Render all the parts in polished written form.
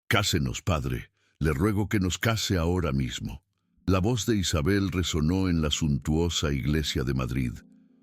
Cásenos, padre. Le ruego que nos case ahora mismo. La voz de Isabel resonó en la suntuosa iglesia de Madrid,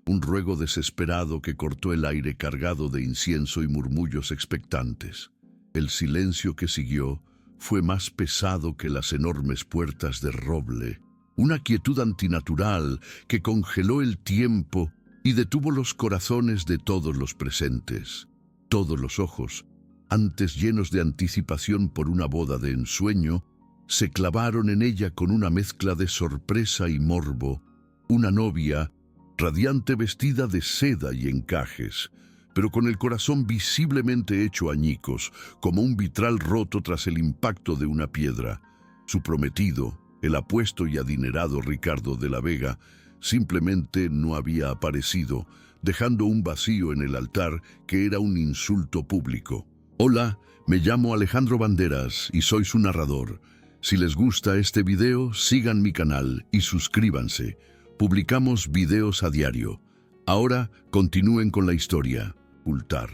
un ruego desesperado que cortó el aire cargado de incienso y murmullos expectantes. El silencio que siguió fue más pesado que las enormes puertas de roble, una quietud antinatural que congeló el tiempo y detuvo los corazones de todos los presentes. Todos los ojos, antes llenos de anticipación por una boda de ensueño, se clavaron en ella con una mezcla de sorpresa y morbo. Una novia, radiante, vestida de seda y encajes, pero con el corazón visiblemente hecho añicos, como un vitral roto tras el impacto de una piedra. Su prometido, el apuesto y adinerado Ricardo de la Vega, simplemente no había aparecido, dejando un vacío en el altar que era un insulto público. Hola, me llamo Alejandro Banderas y soy su narrador. Si les gusta este video, sigan mi canal y suscríbanse. Publicamos videos a diario. Ahora continúen con la historia. Ocultar.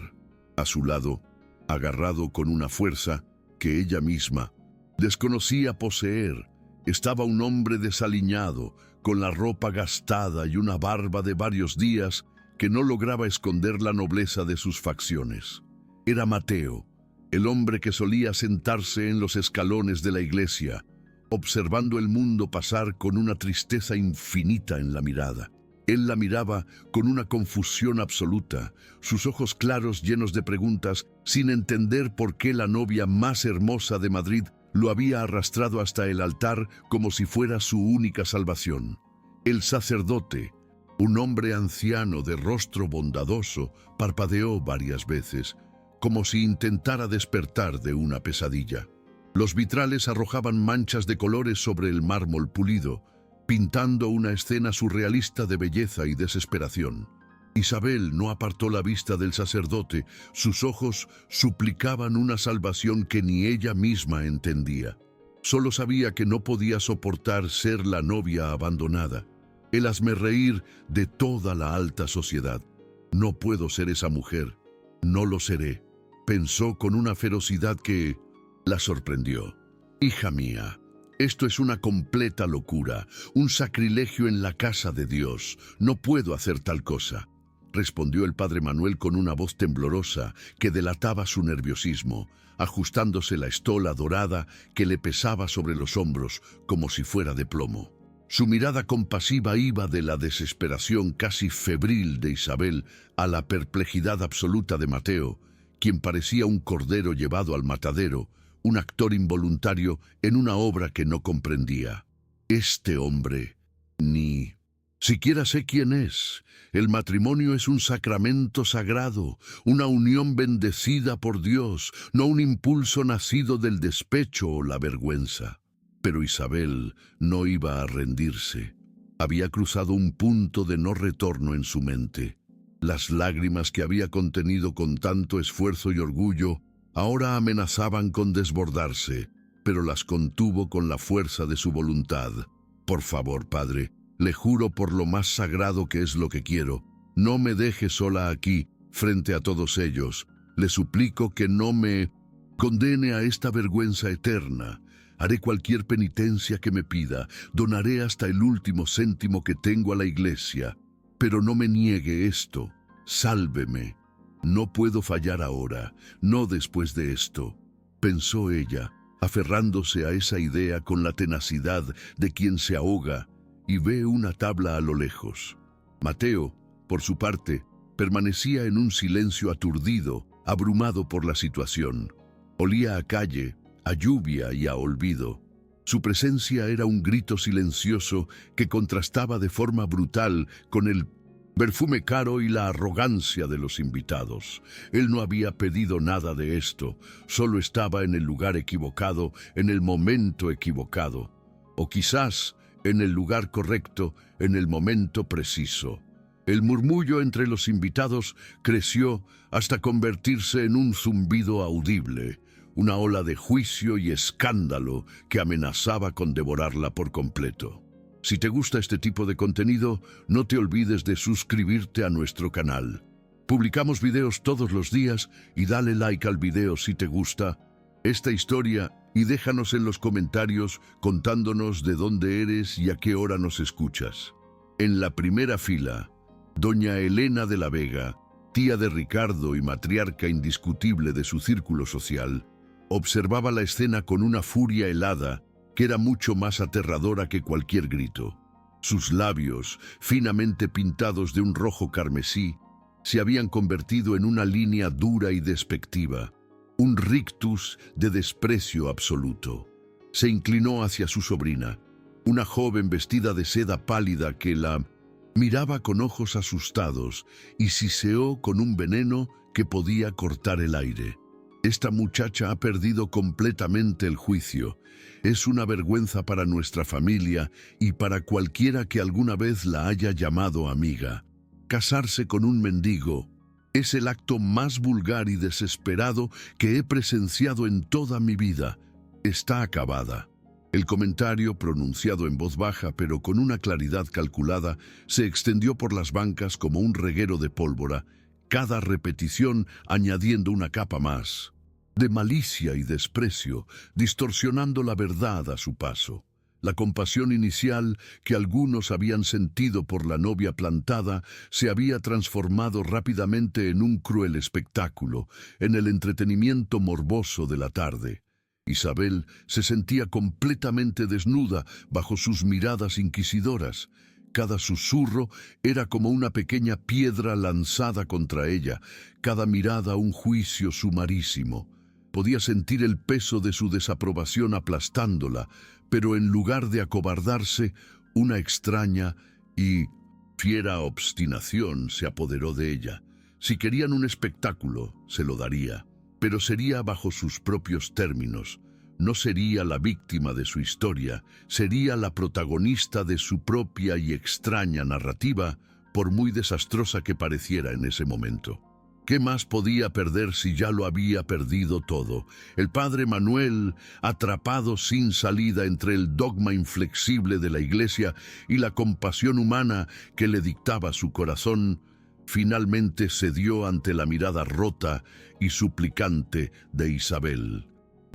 A su lado, agarrado con una fuerza que ella misma desconocía poseer, estaba un hombre desaliñado, con la ropa gastada y una barba de varios días que no lograba esconder la nobleza de sus facciones. Era Mateo, el hombre que solía sentarse en los escalones de la iglesia, observando el mundo pasar con una tristeza infinita en la mirada. Él la miraba con una confusión absoluta, sus ojos claros llenos de preguntas, sin entender por qué la novia más hermosa de Madrid lo había arrastrado hasta el altar como si fuera su única salvación. El sacerdote, un hombre anciano de rostro bondadoso, parpadeó varias veces, como si intentara despertar de una pesadilla. Los vitrales arrojaban manchas de colores sobre el mármol pulido, pintando una escena surrealista de belleza y desesperación. Isabel no apartó la vista del sacerdote, sus ojos suplicaban una salvación que ni ella misma entendía. Solo sabía que no podía soportar ser la novia abandonada, el hazmerreír de toda la alta sociedad. No puedo ser esa mujer, no lo seré, pensó con una ferocidad que la sorprendió. Hija mía, esto es una completa locura, un sacrilegio en la casa de Dios. No puedo hacer tal cosa, respondió el padre Manuel con una voz temblorosa que delataba su nerviosismo, ajustándose la estola dorada que le pesaba sobre los hombros como si fuera de plomo. Su mirada compasiva iba de la desesperación casi febril de Isabel a la perplejidad absoluta de Mateo, quien parecía un cordero llevado al matadero, un actor involuntario en una obra que no comprendía. Este hombre, ni siquiera sé quién es. El matrimonio es un sacramento sagrado, una unión bendecida por Dios, no un impulso nacido del despecho o la vergüenza. Pero Isabel no iba a rendirse. Había cruzado un punto de no retorno en su mente. Las lágrimas que había contenido con tanto esfuerzo y orgullo ahora amenazaban con desbordarse, pero las contuvo con la fuerza de su voluntad. Por favor, padre, le juro por lo más sagrado que es lo que quiero, no me deje sola aquí, frente a todos ellos. Le suplico que no me condene a esta vergüenza eterna. Haré cualquier penitencia que me pida, donaré hasta el último céntimo que tengo a la iglesia, pero no me niegue esto. Sálveme. No puedo fallar ahora, no después de esto, pensó ella, aferrándose a esa idea con la tenacidad de quien se ahoga y ve una tabla a lo lejos. Mateo, por su parte, permanecía en un silencio aturdido, abrumado por la situación. Olía a calle, a lluvia y a olvido. Su presencia era un grito silencioso que contrastaba de forma brutal con el perfume caro y la arrogancia de los invitados. Él no había pedido nada de esto, solo estaba en el lugar equivocado, en el momento equivocado, o quizás en el lugar correcto, en el momento preciso. El murmullo entre los invitados creció hasta convertirse en un zumbido audible, una ola de juicio y escándalo que amenazaba con devorarla por completo. Si te gusta este tipo de contenido, no te olvides de suscribirte a nuestro canal. Publicamos videos todos los días y dale like al video si te gusta. esta historia y déjanos en los comentarios contándonos de dónde eres y a qué hora nos escuchas. En la primera fila, doña Elena de la Vega, tía de Ricardo y matriarca indiscutible de su círculo social, observaba la escena con una furia helada que era mucho más aterradora que cualquier grito. Sus labios, finamente pintados de un rojo carmesí, se habían convertido en una línea dura y despectiva, un rictus de desprecio absoluto. Se inclinó hacia su sobrina, una joven vestida de seda pálida que la miraba con ojos asustados y siseó con un veneno que podía cortar el aire. Esta muchacha ha perdido completamente el juicio. Es una vergüenza para nuestra familia y para cualquiera que alguna vez la haya llamado amiga. Casarse con un mendigo es el acto más vulgar y desesperado que he presenciado en toda mi vida. Está acabada. El comentario, pronunciado en voz baja pero con una claridad calculada, se extendió por las bancas como un reguero de pólvora, cada repetición añadiendo una capa más de malicia y desprecio, distorsionando la verdad a su paso. La compasión inicial que algunos habían sentido por la novia plantada se había transformado rápidamente en un cruel espectáculo, en el entretenimiento morboso de la tarde. Isabel se sentía completamente desnuda bajo sus miradas inquisidoras. Cada susurro era como una pequeña piedra lanzada contra ella, cada mirada un juicio sumarísimo. Podía sentir el peso de su desaprobación aplastándola, pero en lugar de acobardarse, una extraña y fiera obstinación se apoderó de ella. Si querían un espectáculo, se lo daría, pero sería bajo sus propios términos. No sería la víctima de su historia, sería la protagonista de su propia y extraña narrativa, por muy desastrosa que pareciera en ese momento. ¿Qué más podía perder si ya lo había perdido todo? El padre Manuel, atrapado sin salida entre el dogma inflexible de la Iglesia y la compasión humana que le dictaba su corazón, finalmente cedió ante la mirada rota y suplicante de Isabel.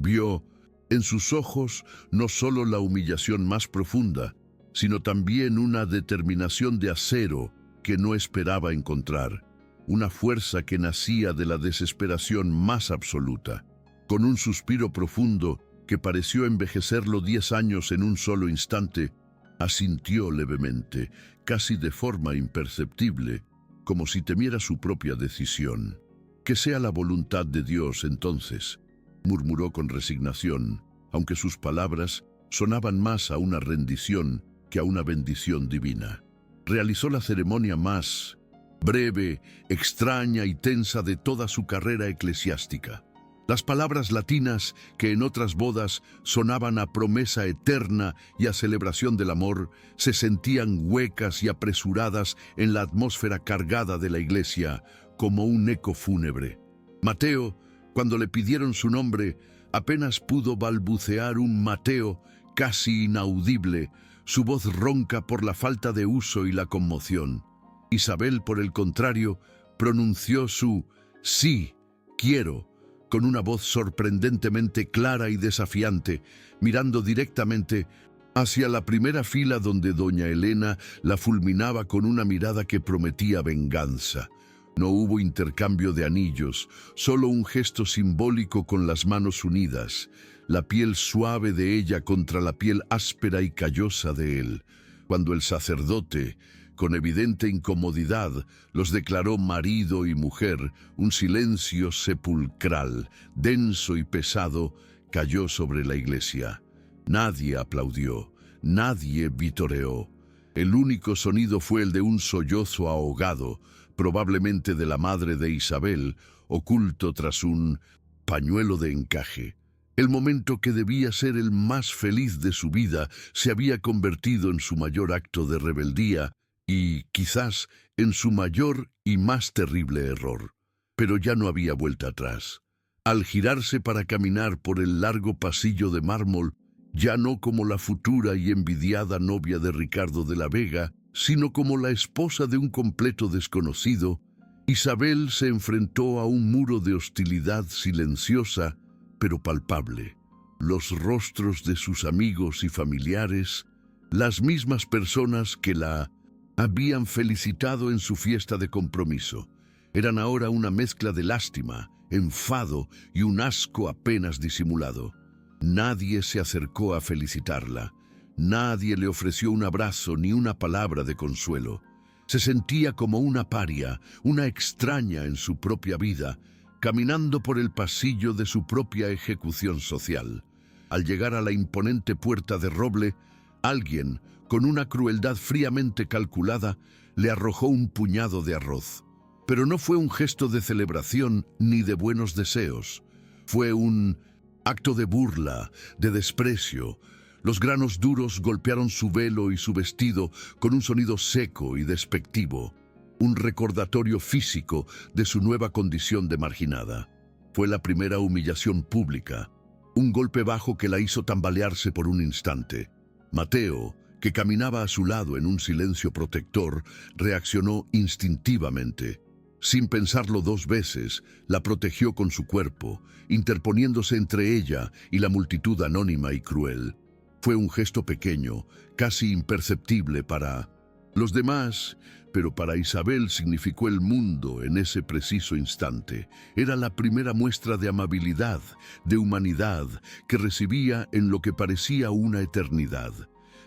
Vio en sus ojos no solo la humillación más profunda, sino también una determinación de acero que no esperaba encontrar. Una fuerza que nacía de la desesperación más absoluta. Con un suspiro profundo que pareció envejecerlo 10 años en un solo instante, asintió levemente, casi de forma imperceptible, como si temiera su propia decisión. «Que sea la voluntad de Dios, entonces», murmuró con resignación, aunque sus palabras sonaban más a una rendición que a una bendición divina. Realizó la ceremonia más breve, extraña y tensa de toda su carrera eclesiástica. Las palabras latinas que en otras bodas sonaban a promesa eterna y a celebración del amor, se sentían huecas y apresuradas en la atmósfera cargada de la iglesia, como un eco fúnebre. Mateo, cuando le pidieron su nombre, apenas pudo balbucear un Mateo casi inaudible, su voz ronca por la falta de uso y la conmoción. Isabel, por el contrario, pronunció su «sí, quiero», con una voz sorprendentemente clara y desafiante, mirando directamente hacia la primera fila donde doña Elena la fulminaba con una mirada que prometía venganza. No hubo intercambio de anillos, solo un gesto simbólico con las manos unidas, la piel suave de ella contra la piel áspera y callosa de él. Cuando el sacerdote, con evidente incomodidad, los declaró marido y mujer, un silencio sepulcral, denso y pesado, cayó sobre la iglesia. Nadie aplaudió, nadie vitoreó. El único sonido fue el de un sollozo ahogado, probablemente de la madre de Isabel, oculto tras un pañuelo de encaje. El momento que debía ser el más feliz de su vida se había convertido en su mayor acto de rebeldía, y, quizás, en su mayor y más terrible error. Pero ya no había vuelta atrás. Al girarse para caminar por el largo pasillo de mármol, ya no como la futura y envidiada novia de Ricardo de la Vega, sino como la esposa de un completo desconocido, Isabel se enfrentó a un muro de hostilidad silenciosa, pero palpable. Los rostros de sus amigos y familiares, las mismas personas que la habían felicitado en su fiesta de compromiso, eran ahora una mezcla de lástima, enfado y un asco apenas disimulado. Nadie se acercó a felicitarla. Nadie le ofreció un abrazo ni una palabra de consuelo. Se sentía como una paria, una extraña en su propia vida, caminando por el pasillo de su propia ejecución social. Al llegar a la imponente puerta de roble, alguien, con una crueldad fríamente calculada, le arrojó un puñado de arroz. Pero no fue un gesto de celebración ni de buenos deseos. Fue un acto de burla, de desprecio. Los granos duros golpearon su velo y su vestido con un sonido seco y despectivo, un recordatorio físico de su nueva condición de marginada. Fue la primera humillación pública, un golpe bajo que la hizo tambalearse por un instante. Mateo, que caminaba a su lado en un silencio protector, reaccionó instintivamente. Sin pensarlo dos veces, la protegió con su cuerpo, interponiéndose entre ella y la multitud anónima y cruel. Fue un gesto pequeño, casi imperceptible para los demás, pero para Isabel significó el mundo en ese preciso instante. Era la primera muestra de amabilidad, de humanidad, que recibía en lo que parecía una eternidad.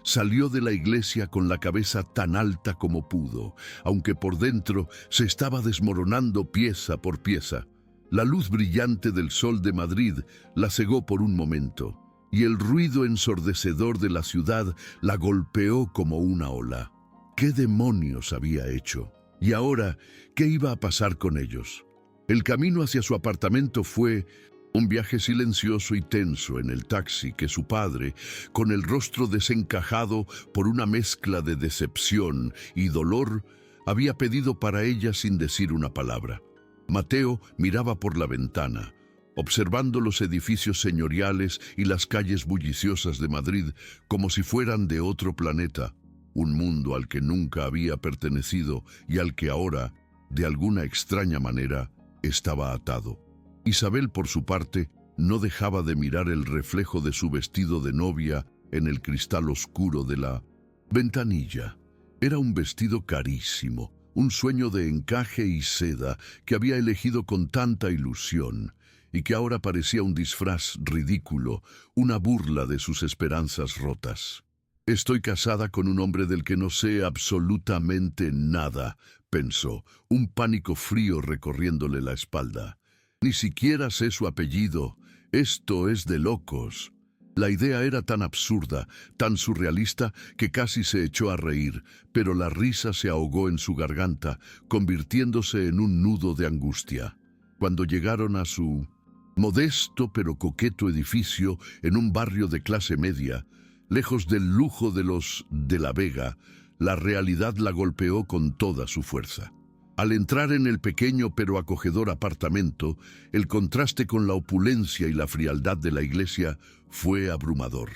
Salió de la iglesia con la cabeza tan alta como pudo, aunque por dentro se estaba desmoronando pieza por pieza. La luz brillante del sol de Madrid la cegó por un momento, y el ruido ensordecedor de la ciudad la golpeó como una ola. ¿Qué demonios había hecho? Y ahora, ¿qué iba a pasar con ellos? El camino hacia su apartamento fue un viaje silencioso y tenso en el taxi que su padre, con el rostro desencajado por una mezcla de decepción y dolor, había pedido para ella sin decir una palabra. Mateo miraba por la ventana, observando los edificios señoriales y las calles bulliciosas de Madrid como si fueran de otro planeta, un mundo al que nunca había pertenecido y al que ahora, de alguna extraña manera, estaba atado. Isabel, por su parte, no dejaba de mirar el reflejo de su vestido de novia en el cristal oscuro de la ventanilla. Era un vestido carísimo, un sueño de encaje y seda que había elegido con tanta ilusión y que ahora parecía un disfraz ridículo, una burla de sus esperanzas rotas. «Estoy casada con un hombre del que no sé absolutamente nada», pensó, un pánico frío recorriéndole la espalda. «Ni siquiera sé su apellido. Esto es de locos». La idea era tan absurda, tan surrealista, que casi se echó a reír, pero la risa se ahogó en su garganta, convirtiéndose en un nudo de angustia. Cuando llegaron a su modesto pero coqueto edificio en un barrio de clase media, lejos del lujo de los de la Vega, la realidad la golpeó con toda su fuerza. Al entrar en el pequeño pero acogedor apartamento, el contraste con la opulencia y la frialdad de la iglesia fue abrumador.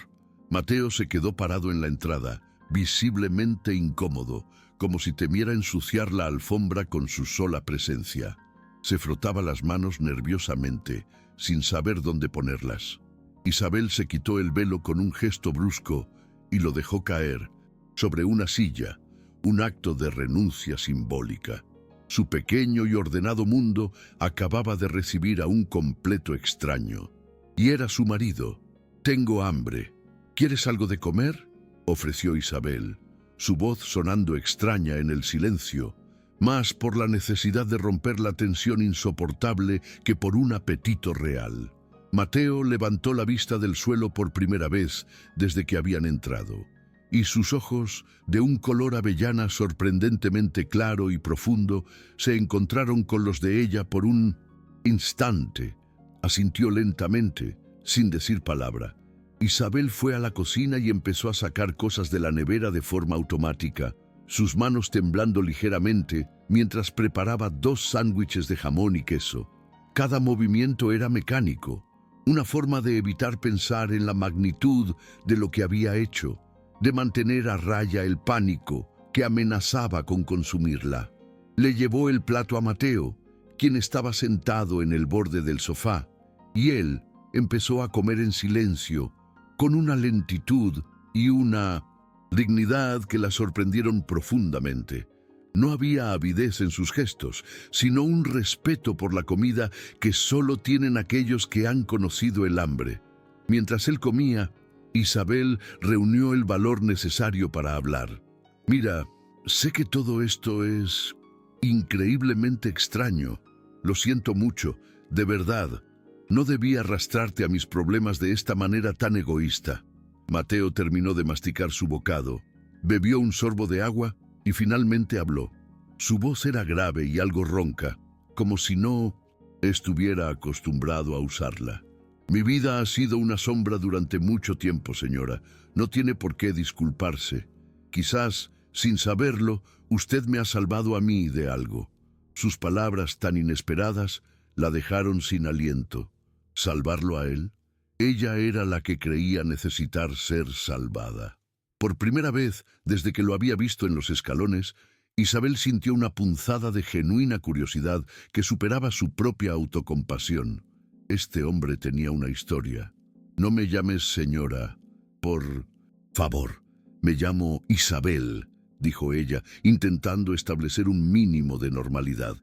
Mateo se quedó parado en la entrada, visiblemente incómodo, como si temiera ensuciar la alfombra con su sola presencia. Se frotaba las manos nerviosamente, sin saber dónde ponerlas. Isabel se quitó el velo con un gesto brusco y lo dejó caer sobre una silla, un acto de renuncia simbólica. Su pequeño y ordenado mundo acababa de recibir a un completo extraño. Y era su marido. «Tengo hambre. ¿Quieres algo de comer?», ofreció Isabel, su voz sonando extraña en el silencio, más por la necesidad de romper la tensión insoportable que por un apetito real. Mateo levantó la vista del suelo por primera vez desde que habían entrado, y sus ojos, de un color avellana sorprendentemente claro y profundo, se encontraron con los de ella por un instante. Asintió lentamente, sin decir palabra. Isabel fue a la cocina y empezó a sacar cosas de la nevera de forma automática, sus manos temblando ligeramente mientras preparaba 2 sándwiches de jamón y queso. Cada movimiento era mecánico, una forma de evitar pensar en la magnitud de lo que había hecho, de mantener a raya el pánico que amenazaba con consumirla. Le llevó el plato a Mateo, quien estaba sentado en el borde del sofá, y él, empezó a comer en silencio, con una lentitud y una dignidad que la sorprendieron profundamente. No había avidez en sus gestos, sino un respeto por la comida que solo tienen aquellos que han conocido el hambre. Mientras él comía, Isabel reunió el valor necesario para hablar. «Mira, sé que todo esto es increíblemente extraño. Lo siento mucho, de verdad. No debí arrastrarte a mis problemas de esta manera tan egoísta». Mateo terminó de masticar su bocado, bebió un sorbo de agua y finalmente habló. Su voz era grave y algo ronca, como si no estuviera acostumbrado a usarla. «Mi vida ha sido una sombra durante mucho tiempo, señora. No tiene por qué disculparse. Quizás, sin saberlo, usted me ha salvado a mí de algo». Sus palabras tan inesperadas la dejaron sin aliento. ¿Salvarlo a él? Ella era la que creía necesitar ser salvada. Por primera vez, desde que lo había visto en los escalones, Isabel sintió una punzada de genuina curiosidad que superaba su propia autocompasión. Este hombre tenía una historia. «No me llames señora, por favor. Me llamo Isabel», dijo ella, intentando establecer un mínimo de normalidad.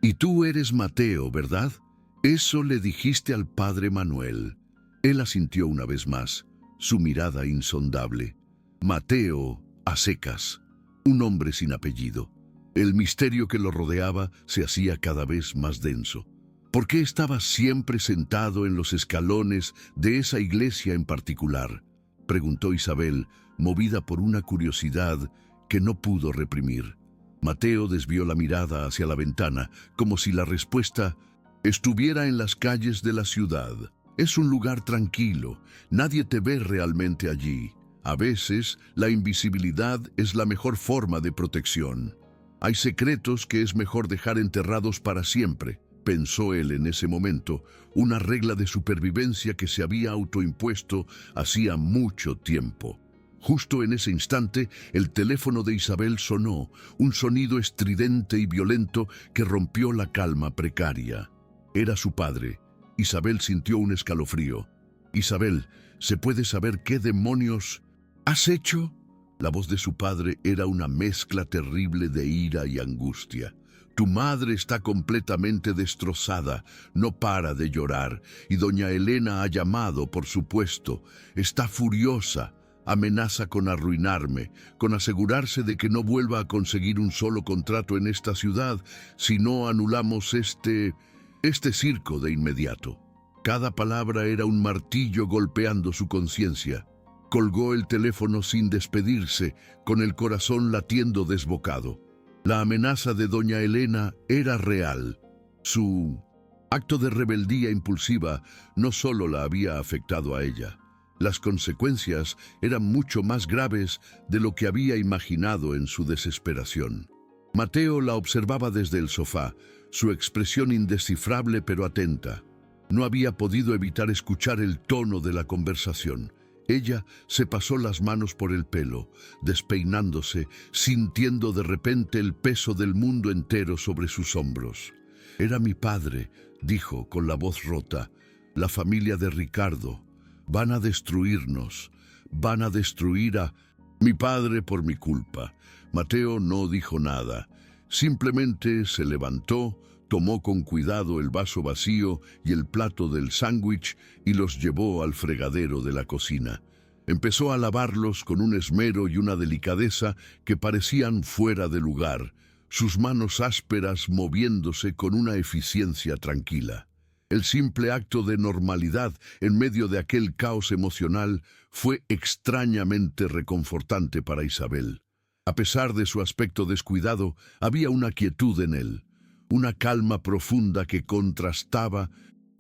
«Y tú eres Mateo, ¿verdad? Eso le dijiste al padre Manuel». Él asintió una vez más, su mirada insondable. Mateo, a secas, un hombre sin apellido. El misterio que lo rodeaba se hacía cada vez más denso. ¿Por qué estaba siempre sentado en los escalones de esa iglesia en particular?, preguntó Isabel, movida por una curiosidad que no pudo reprimir. Mateo desvió la mirada hacia la ventana, como si la respuesta estuviera en las calles de la ciudad. «Es un lugar tranquilo, nadie te ve realmente allí. A veces, la invisibilidad es la mejor forma de protección. Hay secretos que es mejor dejar enterrados para siempre», pensó él en ese momento, una regla de supervivencia que se había autoimpuesto hacía mucho tiempo. Justo en ese instante, el teléfono de Isabel sonó, un sonido estridente y violento que rompió la calma precaria. Era su padre. Isabel sintió un escalofrío. «Isabel, ¿se puede saber qué demonios has hecho?». La voz de su padre era una mezcla terrible de ira y angustia. «Tu madre está completamente destrozada, no para de llorar, y doña Elena ha llamado, por supuesto. Está furiosa, amenaza con arruinarme, con asegurarse de que no vuelva a conseguir un solo contrato en esta ciudad si no anulamos este circo de inmediato». Cada palabra era un martillo golpeando su conciencia. Colgó el teléfono sin despedirse, con el corazón latiendo desbocado. La amenaza de doña Elena era real. Su acto de rebeldía impulsiva no solo la había afectado a ella. Las consecuencias eran mucho más graves de lo que había imaginado en su desesperación. Mateo la observaba desde el sofá, su expresión indescifrable pero atenta. No había podido evitar escuchar el tono de la conversación. Ella se pasó las manos por el pelo, despeinándose, sintiendo de repente el peso del mundo entero sobre sus hombros. «Era mi padre», dijo con la voz rota, «la familia de Ricardo. Van a destruirnos, van a destruir a mi padre por mi culpa». Mateo no dijo nada, simplemente se levantó, tomó con cuidado el vaso vacío y el plato del sándwich y los llevó al fregadero de la cocina. Empezó a lavarlos con un esmero y una delicadeza que parecían fuera de lugar, sus manos ásperas moviéndose con una eficiencia tranquila. El simple acto de normalidad en medio de aquel caos emocional fue extrañamente reconfortante para Isabel. A pesar de su aspecto descuidado, había una quietud en él, una calma profunda que contrastaba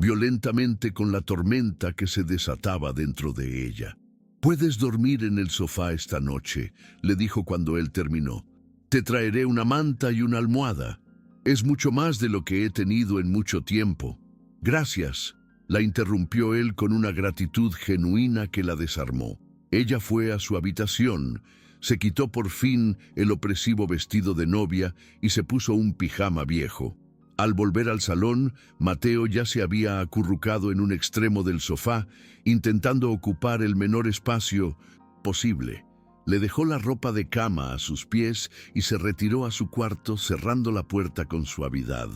violentamente con la tormenta que se desataba dentro de ella. «Puedes dormir en el sofá esta noche», le dijo cuando él terminó. «Te traeré una manta y una almohada. Es mucho más de lo que he tenido en mucho tiempo». «Gracias», la interrumpió él con una gratitud genuina que la desarmó. Ella fue a su habitación, se quitó por fin el opresivo vestido de novia y se puso un pijama viejo. Al volver al salón, Mateo ya se había acurrucado en un extremo del sofá, intentando ocupar el menor espacio posible. Le dejó la ropa de cama a sus pies y se retiró a su cuarto, cerrando la puerta con suavidad.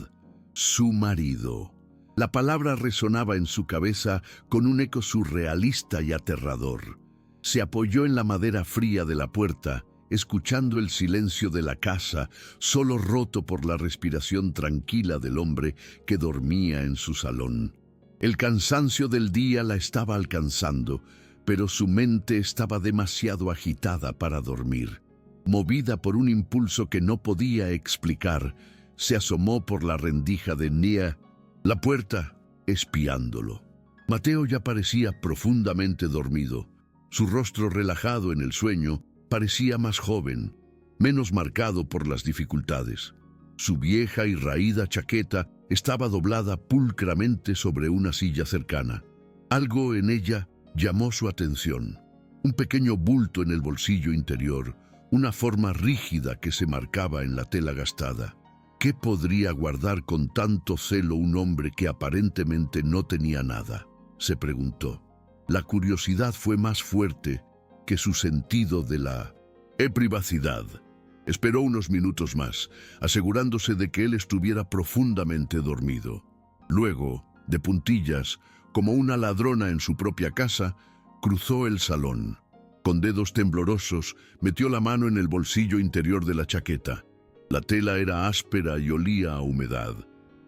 Su marido. La palabra resonaba en su cabeza con un eco surrealista y aterrador. Se apoyó en la madera fría de la puerta, escuchando el silencio de la casa, solo roto por la respiración tranquila del hombre que dormía en su salón. El cansancio del día la estaba alcanzando, pero su mente estaba demasiado agitada para dormir. Movida por un impulso que no podía explicar, se asomó por la rendija de la puerta, espiándolo. Mateo ya parecía profundamente dormido. Su rostro relajado en el sueño parecía más joven, menos marcado por las dificultades. Su vieja y raída chaqueta estaba doblada pulcramente sobre una silla cercana. Algo en ella llamó su atención. Un pequeño bulto en el bolsillo interior, una forma rígida que se marcaba en la tela gastada. ¿Qué podría guardar con tanto celo un hombre que aparentemente no tenía nada?, se preguntó. La curiosidad fue más fuerte que su sentido de la privacidad. Esperó unos minutos más, asegurándose de que él estuviera profundamente dormido. Luego, de puntillas, como una ladrona en su propia casa, cruzó el salón. Con dedos temblorosos, metió la mano en el bolsillo interior de la chaqueta. La tela era áspera y olía a humedad.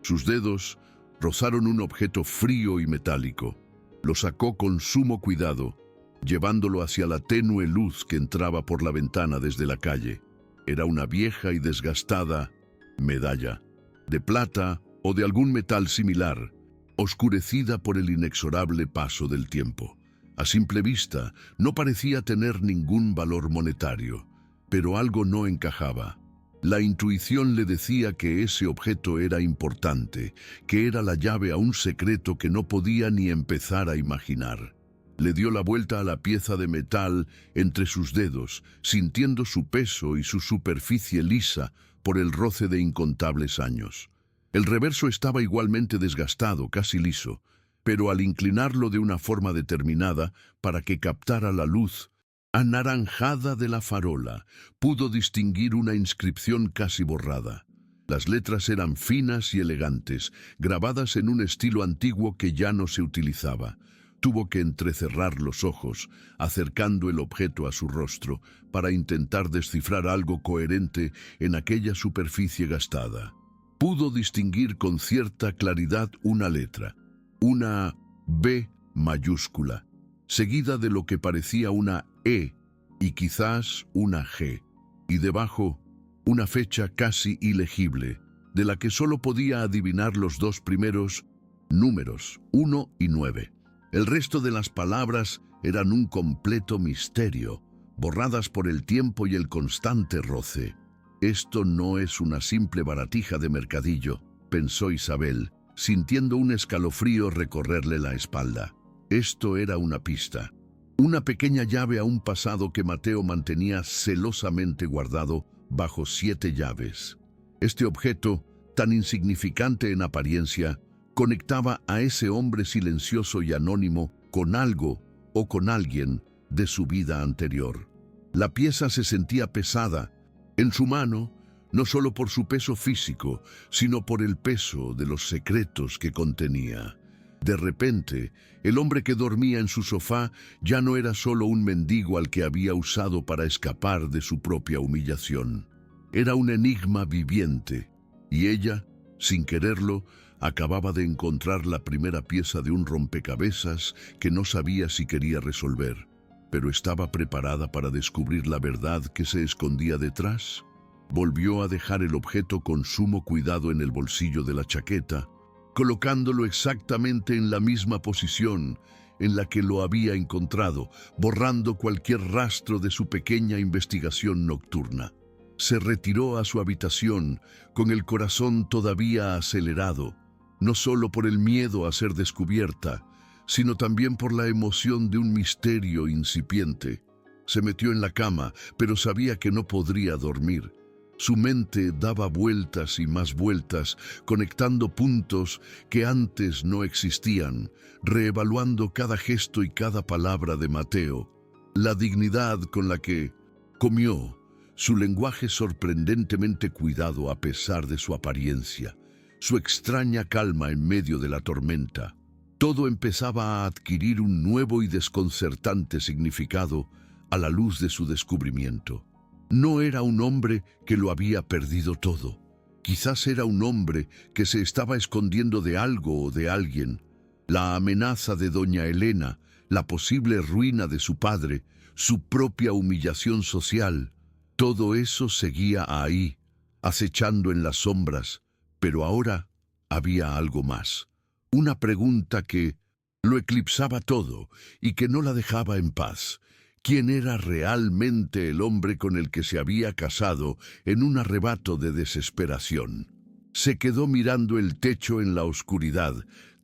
Sus dedos rozaron un objeto frío y metálico. Lo sacó con sumo cuidado, llevándolo hacia la tenue luz que entraba por la ventana desde la calle. Era una vieja y desgastada medalla, de plata o de algún metal similar, oscurecida por el inexorable paso del tiempo. A simple vista, no parecía tener ningún valor monetario, pero algo no encajaba. La intuición le decía que ese objeto era importante, que era la llave a un secreto que no podía ni empezar a imaginar. Le dio la vuelta a la pieza de metal entre sus dedos, sintiendo su peso y su superficie lisa por el roce de incontables años. El reverso estaba igualmente desgastado, casi liso, pero al inclinarlo de una forma determinada para que captara la luz anaranjada de la farola, pudo distinguir una inscripción casi borrada. Las letras eran finas y elegantes, grabadas en un estilo antiguo que ya no se utilizaba. Tuvo que entrecerrar los ojos, acercando el objeto a su rostro, para intentar descifrar algo coherente en aquella superficie gastada. Pudo distinguir con cierta claridad una letra, una B mayúscula, seguida de lo que parecía una E y quizás una G, y debajo una fecha casi ilegible, de la que solo podía adivinar los dos primeros números, 1 y 9. El resto de las palabras eran un completo misterio, borradas por el tiempo y el constante roce. Esto no es una simple baratija de mercadillo, pensó Isabel, sintiendo un escalofrío recorrerle la espalda. Esto era una pista, una pequeña llave a un pasado que Mateo mantenía celosamente guardado bajo 7 llaves. Este objeto, tan insignificante en apariencia, conectaba a ese hombre silencioso y anónimo con algo o con alguien de su vida anterior. La pieza se sentía pesada en su mano, no solo por su peso físico, sino por el peso de los secretos que contenía. De repente, el hombre que dormía en su sofá ya no era solo un mendigo al que había usado para escapar de su propia humillación. Era un enigma viviente, y ella, sin quererlo, acababa de encontrar la primera pieza de un rompecabezas que no sabía si quería resolver, pero estaba preparada para descubrir la verdad que se escondía detrás. Volvió a dejar el objeto con sumo cuidado en el bolsillo de la chaqueta, colocándolo exactamente en la misma posición en la que lo había encontrado, borrando cualquier rastro de su pequeña investigación nocturna. Se retiró a su habitación con el corazón todavía acelerado, no solo por el miedo a ser descubierta, sino también por la emoción de un misterio incipiente. Se metió en la cama, pero sabía que no podría dormir. Su mente daba vueltas y más vueltas, conectando puntos que antes no existían, reevaluando cada gesto y cada palabra de Mateo, la dignidad con la que comió, su lenguaje sorprendentemente cuidado a pesar de su apariencia, su extraña calma en medio de la tormenta. Todo empezaba a adquirir un nuevo y desconcertante significado a la luz de su descubrimiento. No era un hombre que lo había perdido todo. Quizás era un hombre que se estaba escondiendo de algo o de alguien. La amenaza de doña Elena, la posible ruina de su padre, su propia humillación social, todo eso seguía ahí, acechando en las sombras, pero ahora había algo más. Una pregunta que lo eclipsaba todo y que no la dejaba en paz. ¿Quién era realmente el hombre con el que se había casado en un arrebato de desesperación? Se quedó mirando el techo en la oscuridad,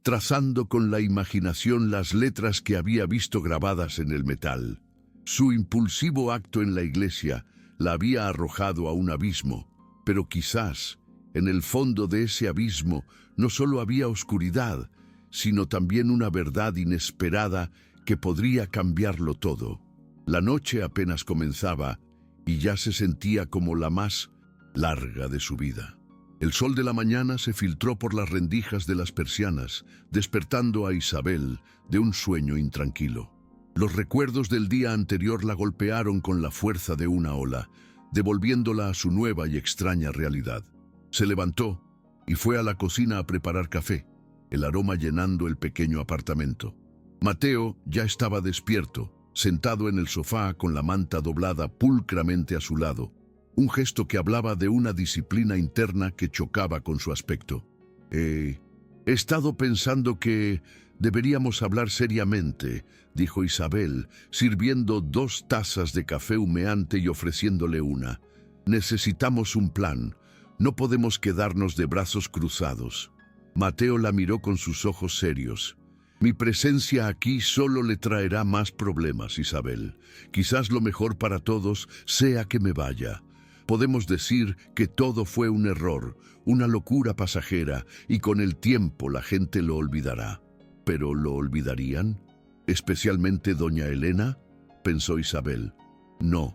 trazando con la imaginación las letras que había visto grabadas en el metal. Su impulsivo acto en la iglesia la había arrojado a un abismo, pero quizás, en el fondo de ese abismo, no solo había oscuridad, sino también una verdad inesperada que podría cambiarlo todo. La noche apenas comenzaba y ya se sentía como la más larga de su vida. El sol de la mañana se filtró por las rendijas de las persianas, despertando a Isabel de un sueño intranquilo. Los recuerdos del día anterior la golpearon con la fuerza de una ola, devolviéndola a su nueva y extraña realidad. Se levantó y fue a la cocina a preparar café, el aroma llenando el pequeño apartamento. Mateo ya estaba despierto, sentado en el sofá con la manta doblada pulcramente a su lado, un gesto que hablaba de una disciplina interna que chocaba con su aspecto. He estado pensando que deberíamos hablar seriamente, dijo Isabel, sirviendo 2 tazas de café humeante y ofreciéndole una. Necesitamos un plan, no podemos quedarnos de brazos cruzados. Mateo la miró con sus ojos serios. Mi presencia aquí solo le traerá más problemas, Isabel. Quizás lo mejor para todos sea que me vaya. Podemos decir que todo fue un error, una locura pasajera, y con el tiempo la gente lo olvidará. ¿Pero lo olvidarían? ¿Especialmente doña Elena?, pensó Isabel. No,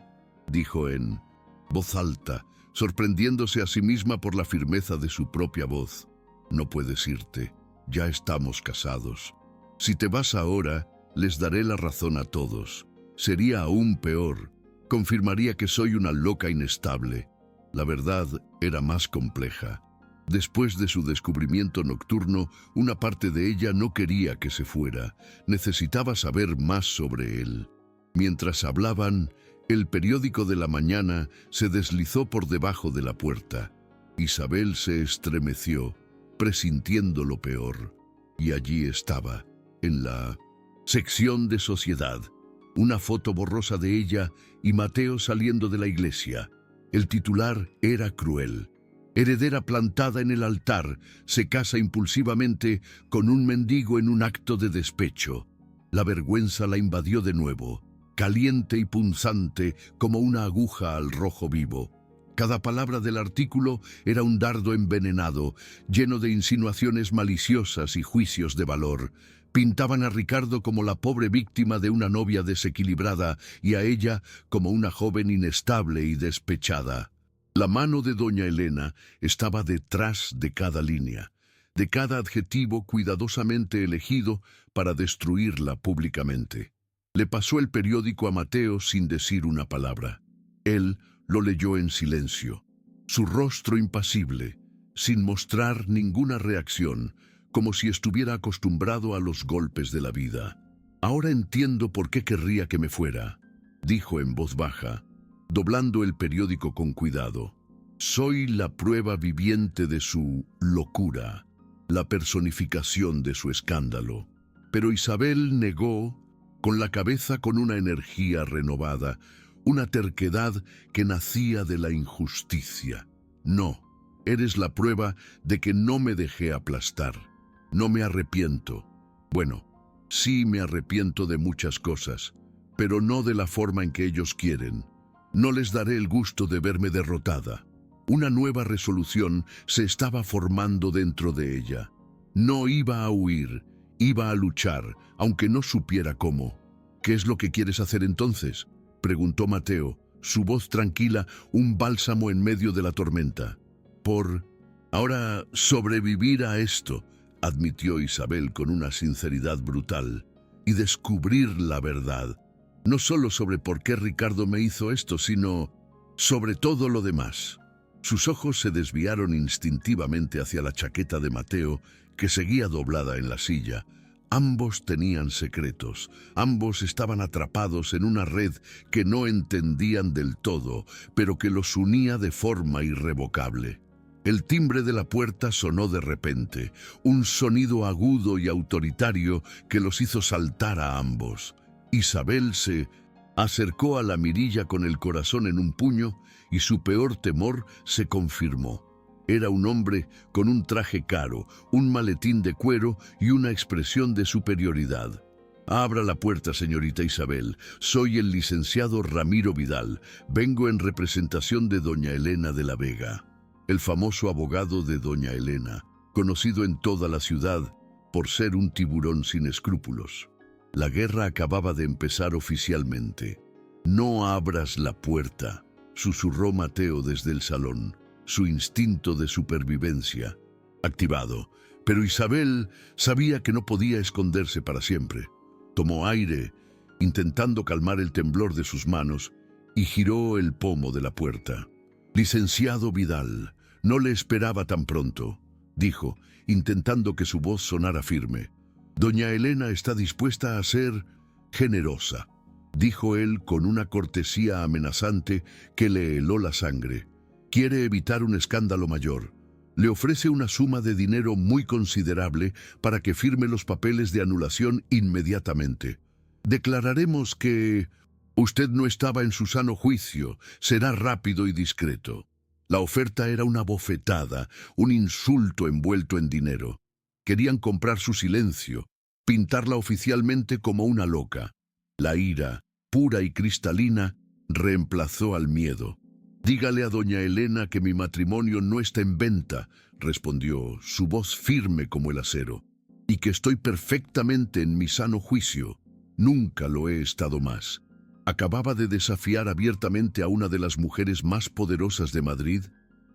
dijo en voz alta, sorprendiéndose a sí misma por la firmeza de su propia voz. No puedes irte, ya estamos casados. Si te vas ahora, les daré la razón a todos. Sería aún peor. Confirmaría que soy una loca inestable. La verdad era más compleja. Después de su descubrimiento nocturno, una parte de ella no quería que se fuera. Necesitaba saber más sobre él. Mientras hablaban, el periódico de la mañana se deslizó por debajo de la puerta. Isabel se estremeció, presintiendo lo peor. Y allí estaba, en la sección de sociedad, una foto borrosa de ella y Mateo saliendo de la iglesia. El titular era cruel. Heredera plantada en el altar, se casa impulsivamente con un mendigo en un acto de despecho. La vergüenza la invadió de nuevo, caliente y punzante como una aguja al rojo vivo. Cada palabra del artículo era un dardo envenenado, lleno de insinuaciones maliciosas y juicios de valor. Pintaban a Ricardo como la pobre víctima de una novia desequilibrada y a ella como una joven inestable y despechada. La mano de doña Elena estaba detrás de cada línea, de cada adjetivo cuidadosamente elegido para destruirla públicamente. Le pasó el periódico a Mateo sin decir una palabra. Él lo leyó en silencio, su rostro impasible, sin mostrar ninguna reacción, como si estuviera acostumbrado a los golpes de la vida. Ahora entiendo por qué querría que me fuera, dijo en voz baja, doblando el periódico con cuidado. Soy la prueba viviente de su locura, la personificación de su escándalo. Pero Isabel negó, con la cabeza con una energía renovada, una terquedad que nacía de la injusticia. No, eres la prueba de que no me dejé aplastar. No me arrepiento. Bueno, sí me arrepiento de muchas cosas, pero no de la forma en que ellos quieren. No les daré el gusto de verme derrotada. Una nueva resolución se estaba formando dentro de ella. No iba a huir, iba a luchar, aunque no supiera cómo. «¿Qué es lo que quieres hacer entonces?», preguntó Mateo, su voz tranquila, un bálsamo en medio de la tormenta. Ahora sobrevivir a esto», admitió Isabel con una sinceridad brutal, «y descubrir la verdad. No solo sobre por qué Ricardo me hizo esto, sino sobre todo lo demás». Sus ojos se desviaron instintivamente hacia la chaqueta de Mateo, que seguía doblada en la silla. Ambos tenían secretos, ambos estaban atrapados en una red que no entendían del todo, pero que los unía de forma irrevocable. El timbre de la puerta sonó de repente, un sonido agudo y autoritario que los hizo saltar a ambos. Isabel se acercó a la mirilla con el corazón en un puño y su peor temor se confirmó. Era un hombre con un traje caro, un maletín de cuero y una expresión de superioridad. «Abra la puerta, señorita Isabel. Soy el licenciado Ramiro Vidal. Vengo en representación de doña Elena de la Vega», el famoso abogado de doña Elena, conocido en toda la ciudad por ser un tiburón sin escrúpulos. La guerra acababa de empezar oficialmente. «No abras la puerta», susurró Mateo desde el salón, su instinto de supervivencia activado. Pero Isabel sabía que no podía esconderse para siempre. Tomó aire, intentando calmar el temblor de sus manos, y giró el pomo de la puerta. «Licenciado Vidal, no le esperaba tan pronto», dijo, intentando que su voz sonara firme. «Doña Elena está dispuesta a ser generosa», dijo él con una cortesía amenazante que le heló la sangre. «Quiere evitar un escándalo mayor. Le ofrece una suma de dinero muy considerable para que firme los papeles de anulación inmediatamente. Declararemos que usted no estaba en su sano juicio. Será rápido y discreto». La oferta era una bofetada, un insulto envuelto en dinero. Querían comprar su silencio, pintarla oficialmente como una loca. La ira, pura y cristalina, reemplazó al miedo. «Dígale a doña Elena que mi matrimonio no está en venta», respondió, su voz firme como el acero, «y que estoy perfectamente en mi sano juicio. Nunca lo he estado más». ¿Acababa de desafiar abiertamente a una de las mujeres más poderosas de Madrid?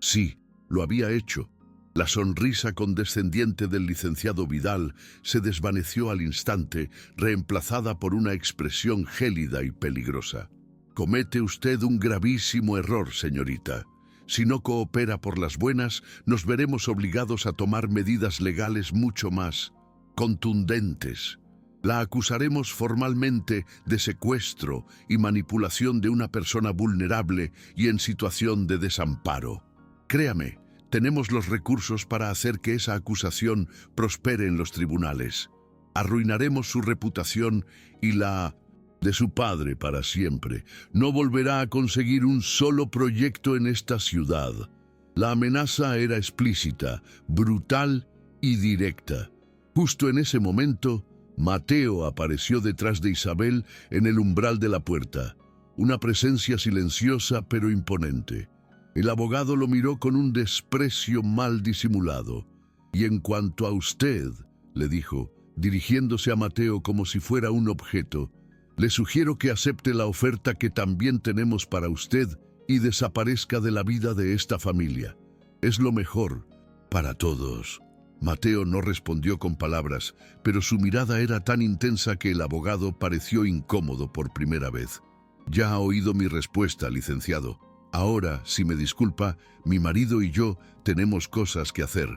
Sí, lo había hecho. La sonrisa condescendiente del licenciado Vidal se desvaneció al instante, reemplazada por una expresión gélida y peligrosa. «Comete usted un gravísimo error, señorita. Si no coopera por las buenas, nos veremos obligados a tomar medidas legales mucho más contundentes. La acusaremos formalmente de secuestro y manipulación de una persona vulnerable y en situación de desamparo. Créame, tenemos los recursos para hacer que esa acusación prospere en los tribunales. Arruinaremos su reputación y la de su padre para siempre. No volverá a conseguir un solo proyecto en esta ciudad». La amenaza era explícita, brutal y directa. Justo en ese momento, Mateo apareció detrás de Isabel en el umbral de la puerta, una presencia silenciosa pero imponente. El abogado lo miró con un desprecio mal disimulado. «Y en cuanto a usted», le dijo, dirigiéndose a Mateo como si fuera un objeto, «le sugiero que acepte la oferta que también tenemos para usted y desaparezca de la vida de esta familia. Es lo mejor para todos». Mateo no respondió con palabras, pero su mirada era tan intensa que el abogado pareció incómodo por primera vez. «Ya ha oído mi respuesta, licenciado. Ahora, si me disculpa, mi marido y yo tenemos cosas que hacer»,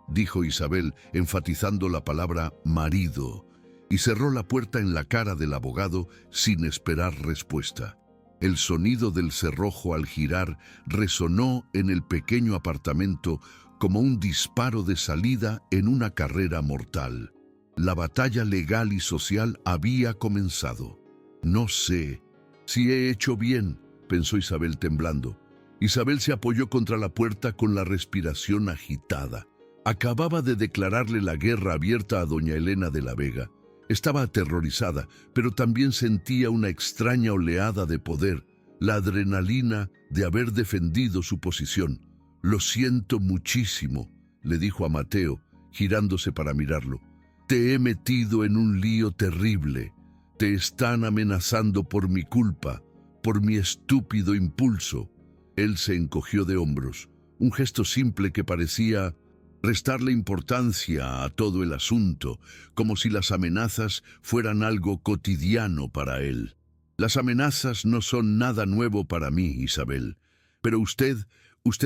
dijo Isabel, enfatizando la palabra marido, y cerró la puerta en la cara del abogado sin esperar respuesta. El sonido del cerrojo al girar resonó en el pequeño apartamento como un disparo de salida en una carrera mortal. La batalla legal y social había comenzado. «No sé si he hecho bien», pensó Isabel temblando. Isabel se apoyó contra la puerta con la respiración agitada. Acababa de declararle la guerra abierta a doña Elena de la Vega. Estaba aterrorizada, pero también sentía una extraña oleada de poder, la adrenalina de haber defendido su posición. Lo siento muchísimo, le dijo a Mateo, girándose para mirarlo. Te he metido en un lío terrible. Te están amenazando por mi culpa, por mi estúpido impulso. Él se encogió de hombros, un gesto simple que parecía restarle importancia a todo el asunto, como si las amenazas fueran algo cotidiano para él. Las amenazas no son nada nuevo para mí, Isabel, pero usted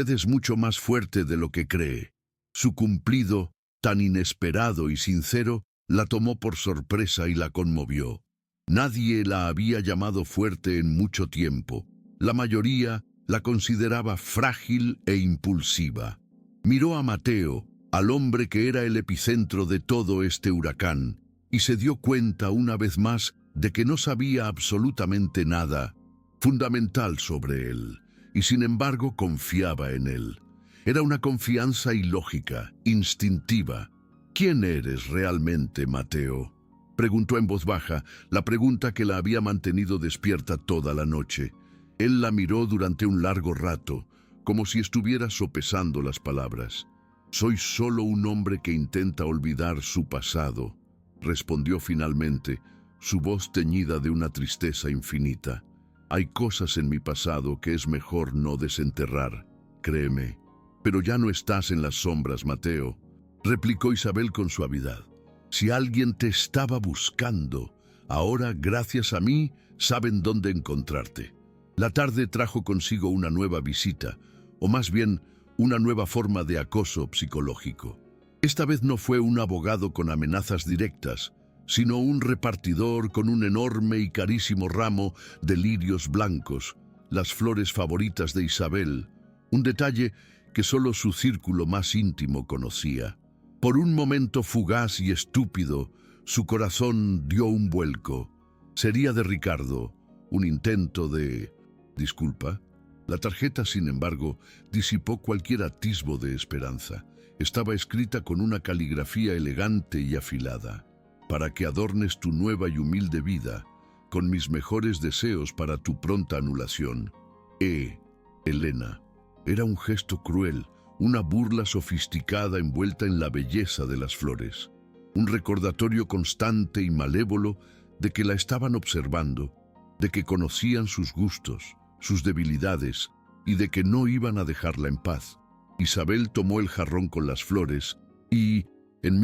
es mucho más fuerte de lo que cree. Su cumplido, tan inesperado y sincero, la tomó por sorpresa y la conmovió. Nadie la había llamado fuerte en mucho tiempo. La mayoría la consideraba frágil e impulsiva. Miró a Mateo, al hombre que era el epicentro de todo este huracán, y se dio cuenta una vez más de que no sabía absolutamente nada fundamental sobre él, y sin embargo confiaba en él. Era una confianza ilógica, instintiva. ¿Quién eres realmente, Mateo?, preguntó en voz baja, la pregunta que la había mantenido despierta toda la noche. Él la miró durante un largo rato, como si estuviera sopesando las palabras. Soy solo un hombre que intenta olvidar su pasado, respondió finalmente, su voz teñida de una tristeza infinita. Hay cosas en mi pasado que es mejor no desenterrar, créeme. Pero ya no estás en las sombras, Mateo, replicó Isabel con suavidad. Si alguien te estaba buscando, ahora, gracias a mí, saben dónde encontrarte. La tarde trajo consigo una nueva visita, o más bien, una nueva forma de acoso psicológico. Esta vez no fue un abogado con amenazas directas, sino un repartidor con un enorme y carísimo ramo de lirios blancos, las flores favoritas de Isabel, un detalle que solo su círculo más íntimo conocía. Por un momento fugaz y estúpido, su corazón dio un vuelco. Sería de Ricardo, un intento de... Disculpa. La tarjeta, sin embargo, disipó cualquier atisbo de esperanza. Estaba escrita con una caligrafía elegante y afilada. Para que adornes tu nueva y humilde vida, con mis mejores deseos para tu pronta anulación. Elena. Era un gesto cruel, una burla sofisticada envuelta en la belleza de las flores. Un recordatorio constante y malévolo de que la estaban observando, de que conocían sus gustos, sus debilidades, y de que no iban a dejarla en paz. Isabel tomó el jarrón con las flores y, en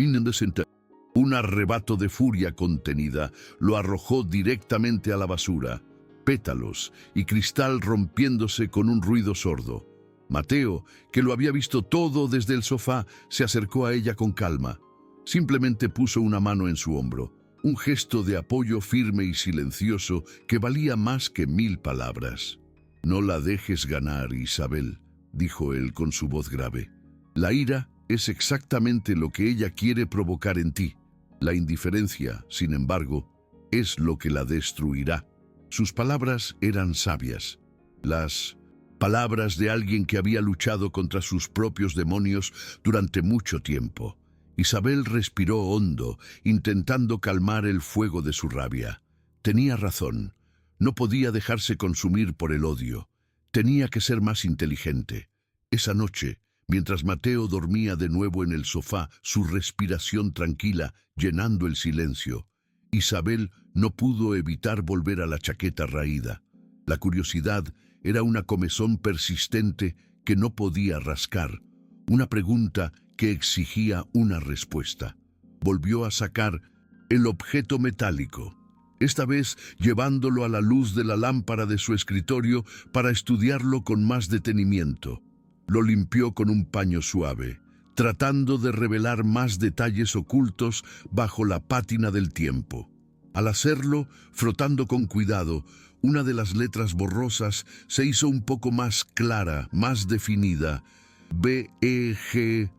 un arrebato de furia contenida, lo arrojó directamente a la basura, pétalos y cristal rompiéndose con un ruido sordo. Mateo, que lo había visto todo desde el sofá, se acercó a ella con calma. Simplemente puso una mano en su hombro, un gesto de apoyo firme y silencioso que valía más que 1000 palabras. No la dejes ganar, Isabel, dijo él con su voz grave. La ira es exactamente lo que ella quiere provocar en ti. La indiferencia, sin embargo, es lo que la destruirá. Sus palabras eran sabias. Las palabras de alguien que había luchado contra sus propios demonios durante mucho tiempo. Isabel respiró hondo, intentando calmar el fuego de su rabia. Tenía razón. No podía dejarse consumir por el odio. Tenía que ser más inteligente. Esa noche, mientras Mateo dormía de nuevo en el sofá, su respiración tranquila, llenando el silencio, Isabel no pudo evitar volver a la chaqueta raída. La curiosidad era una comezón persistente que no podía rascar, una pregunta que exigía una respuesta. Volvió a sacar el objeto metálico, esta vez llevándolo a la luz de la lámpara de su escritorio para estudiarlo con más detenimiento. Lo limpió con un paño suave, tratando de revelar más detalles ocultos bajo la pátina del tiempo. Al hacerlo, frotando con cuidado, una de las letras borrosas se hizo un poco más clara, más definida. B-E-G...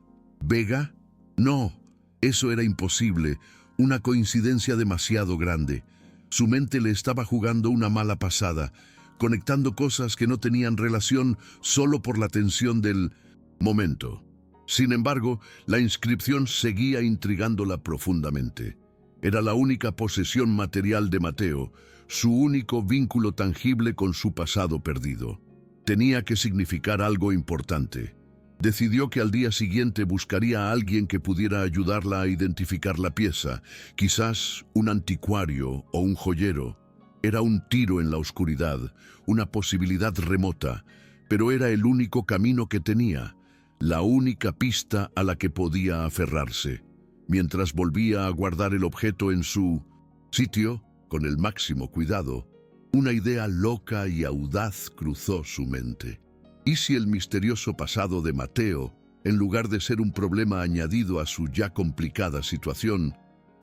¿Vega? No, eso era imposible, una coincidencia demasiado grande. Su mente le estaba jugando una mala pasada, conectando cosas que no tenían relación solo por la tensión del momento. Sin embargo, la inscripción seguía intrigándola profundamente. Era la única posesión material de Mateo, su único vínculo tangible con su pasado perdido. Tenía que significar algo importante. Decidió que al día siguiente buscaría a alguien que pudiera ayudarla a identificar la pieza, quizás un anticuario o un joyero. Era un tiro en la oscuridad, una posibilidad remota, pero era el único camino que tenía, la única pista a la que podía aferrarse. Mientras volvía a guardar el objeto en su sitio, con el máximo cuidado, una idea loca y audaz cruzó su mente. ¿Y si el misterioso pasado de Mateo, en lugar de ser un problema añadido a su ya complicada situación,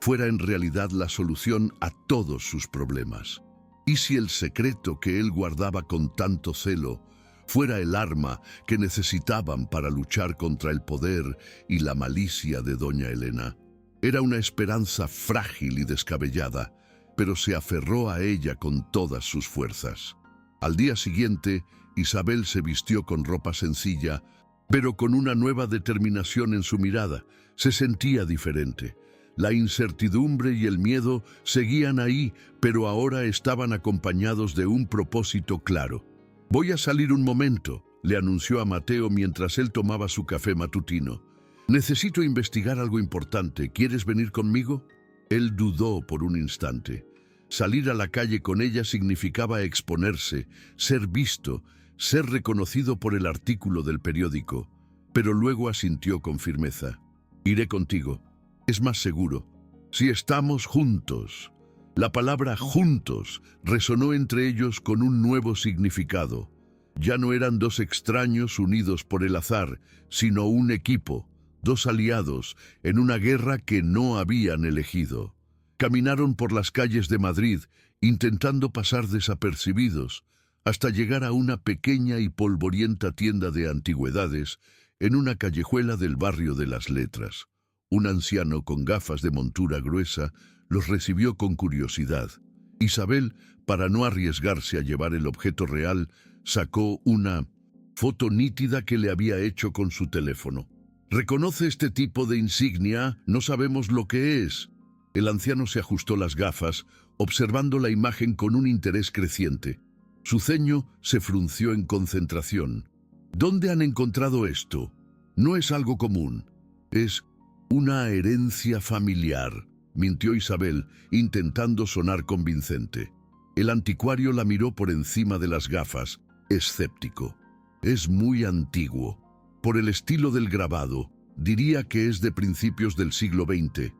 fuera en realidad la solución a todos sus problemas? ¿Y si el secreto que él guardaba con tanto celo fuera el arma que necesitaban para luchar contra el poder y la malicia de doña Elena? Era una esperanza frágil y descabellada, pero se aferró a ella con todas sus fuerzas. Al día siguiente, Isabel se vistió con ropa sencilla, pero con una nueva determinación en su mirada. Se sentía diferente. La incertidumbre y el miedo seguían ahí, pero ahora estaban acompañados de un propósito claro. «Voy a salir un momento», le anunció a Mateo mientras él tomaba su café matutino. «Necesito investigar algo importante. ¿Quieres venir conmigo?» Él dudó por un instante. Salir a la calle con ella significaba exponerse, ser visto, ser reconocido por el artículo del periódico. Pero luego asintió con firmeza. «Iré contigo. Es más seguro. Si estamos juntos». La palabra juntos resonó entre ellos con un nuevo significado. Ya no eran dos extraños unidos por el azar, sino un equipo, dos aliados en una guerra que no habían elegido. Caminaron por las calles de Madrid, intentando pasar desapercibidos, hasta llegar a una pequeña y polvorienta tienda de antigüedades en una callejuela del barrio de las Letras. Un anciano con gafas de montura gruesa los recibió con curiosidad. Isabel, para no arriesgarse a llevar el objeto real, sacó una foto nítida que le había hecho con su teléfono. «¿Reconoce este tipo de insignia? No sabemos lo que es». El anciano se ajustó las gafas, observando la imagen con un interés creciente. Su ceño se frunció en concentración. «¿Dónde han encontrado esto? No es algo común. Es una herencia familiar», mintió Isabel, intentando sonar convincente. El anticuario la miró por encima de las gafas, escéptico. «Es muy antiguo. Por el estilo del grabado, diría que es de principios del siglo XX.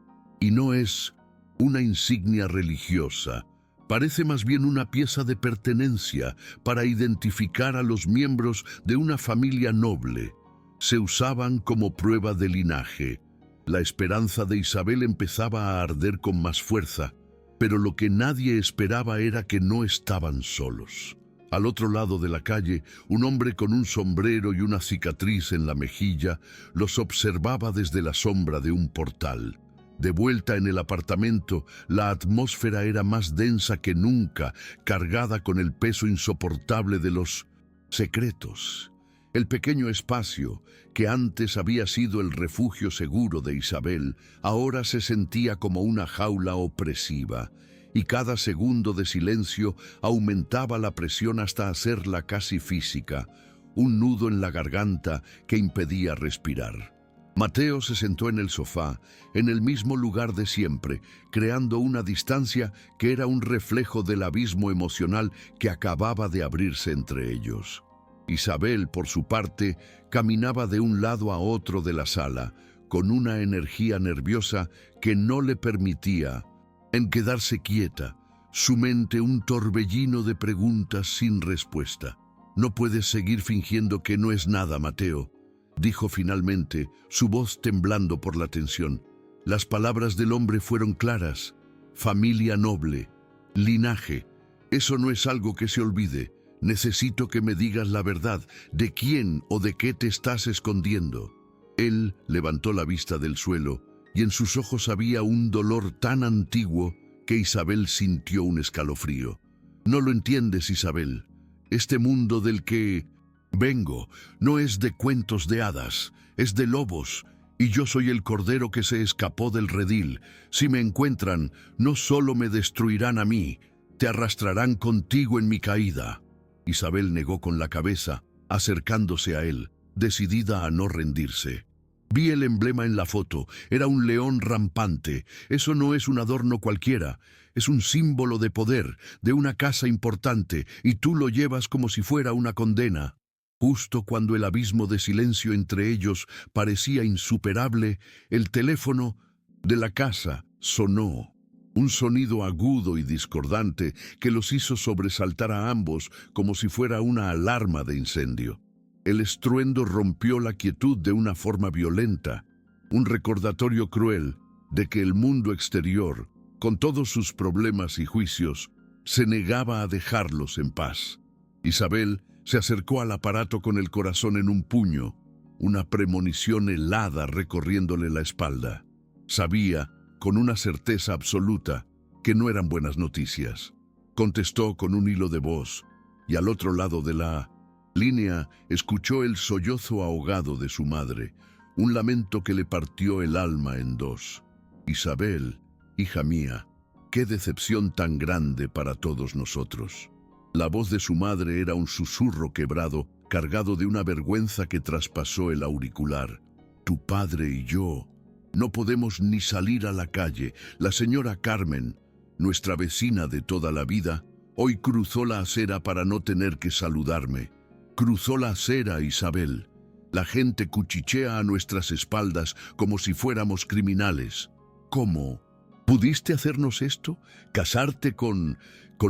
Y no es una insignia religiosa. Parece más bien una pieza de pertenencia para identificar a los miembros de una familia noble. Se usaban como prueba de linaje». La esperanza de Isabel empezaba a arder con más fuerza, pero lo que nadie esperaba era que no estaban solos. Al otro lado de la calle, un hombre con un sombrero y una cicatriz en la mejilla los observaba desde la sombra de un portal. De vuelta en el apartamento, la atmósfera era más densa que nunca, cargada con el peso insoportable de los secretos. El pequeño espacio, que antes había sido el refugio seguro de Isabel, ahora se sentía como una jaula opresiva, y cada segundo de silencio aumentaba la presión hasta hacerla casi física, un nudo en la garganta que impedía respirar. Mateo se sentó en el sofá, en el mismo lugar de siempre, creando una distancia que era un reflejo del abismo emocional que acababa de abrirse entre ellos. Isabel, por su parte, caminaba de un lado a otro de la sala, con una energía nerviosa que no le permitía quedarse quieta, su mente un torbellino de preguntas sin respuesta. «No puedes seguir fingiendo que no es nada, Mateo», dijo finalmente, su voz temblando por la tensión. Las palabras del hombre fueron claras. «Familia noble, linaje, eso no es algo que se olvide. Necesito que me digas la verdad. ¿De quién o de qué te estás escondiendo?» Él levantó la vista del suelo y en sus ojos había un dolor tan antiguo que Isabel sintió un escalofrío. «No lo entiendes, Isabel. Este mundo del que vengo no es de cuentos de hadas, es de lobos, y yo soy el cordero que se escapó del redil. Si me encuentran, no solo me destruirán a mí, te arrastrarán contigo en mi caída». Isabel negó con la cabeza, acercándose a él. decidida a no rendirse. Vi el emblema en la foto, era un león rampante. Eso no es un adorno cualquiera, es un símbolo de poder, de una casa importante, y tú lo llevas como si fuera una condena. Justo cuando el abismo de silencio entre ellos parecía insuperable, el teléfono de la casa sonó. Un sonido agudo y discordante que los hizo sobresaltar a ambos como si fuera una alarma de incendio. El estruendo rompió la quietud de una forma violenta, un recordatorio cruel de que el mundo exterior, con todos sus problemas y juicios, se negaba a dejarlos en paz. Isabel se acercó al aparato con el corazón en un puño, una premonición helada recorriéndole la espalda. Sabía, con una certeza absoluta, que no eran buenas noticias. Contestó con un hilo de voz, y al otro lado de la línea escuchó el sollozo ahogado de su madre, un lamento que le partió el alma en dos. Isabel, hija mía, qué decepción tan grande para todos nosotros. La voz de su madre era un susurro quebrado, cargado de una vergüenza que traspasó el auricular. Tu padre y yo no podemos ni salir a la calle. La señora Carmen, nuestra vecina de toda la vida, hoy cruzó la acera para no tener que saludarme. Cruzó la acera, Isabel. La gente cuchichea a nuestras espaldas como si fuéramos criminales. ¿Cómo? ¿Pudiste hacernos esto? ¿Casarte con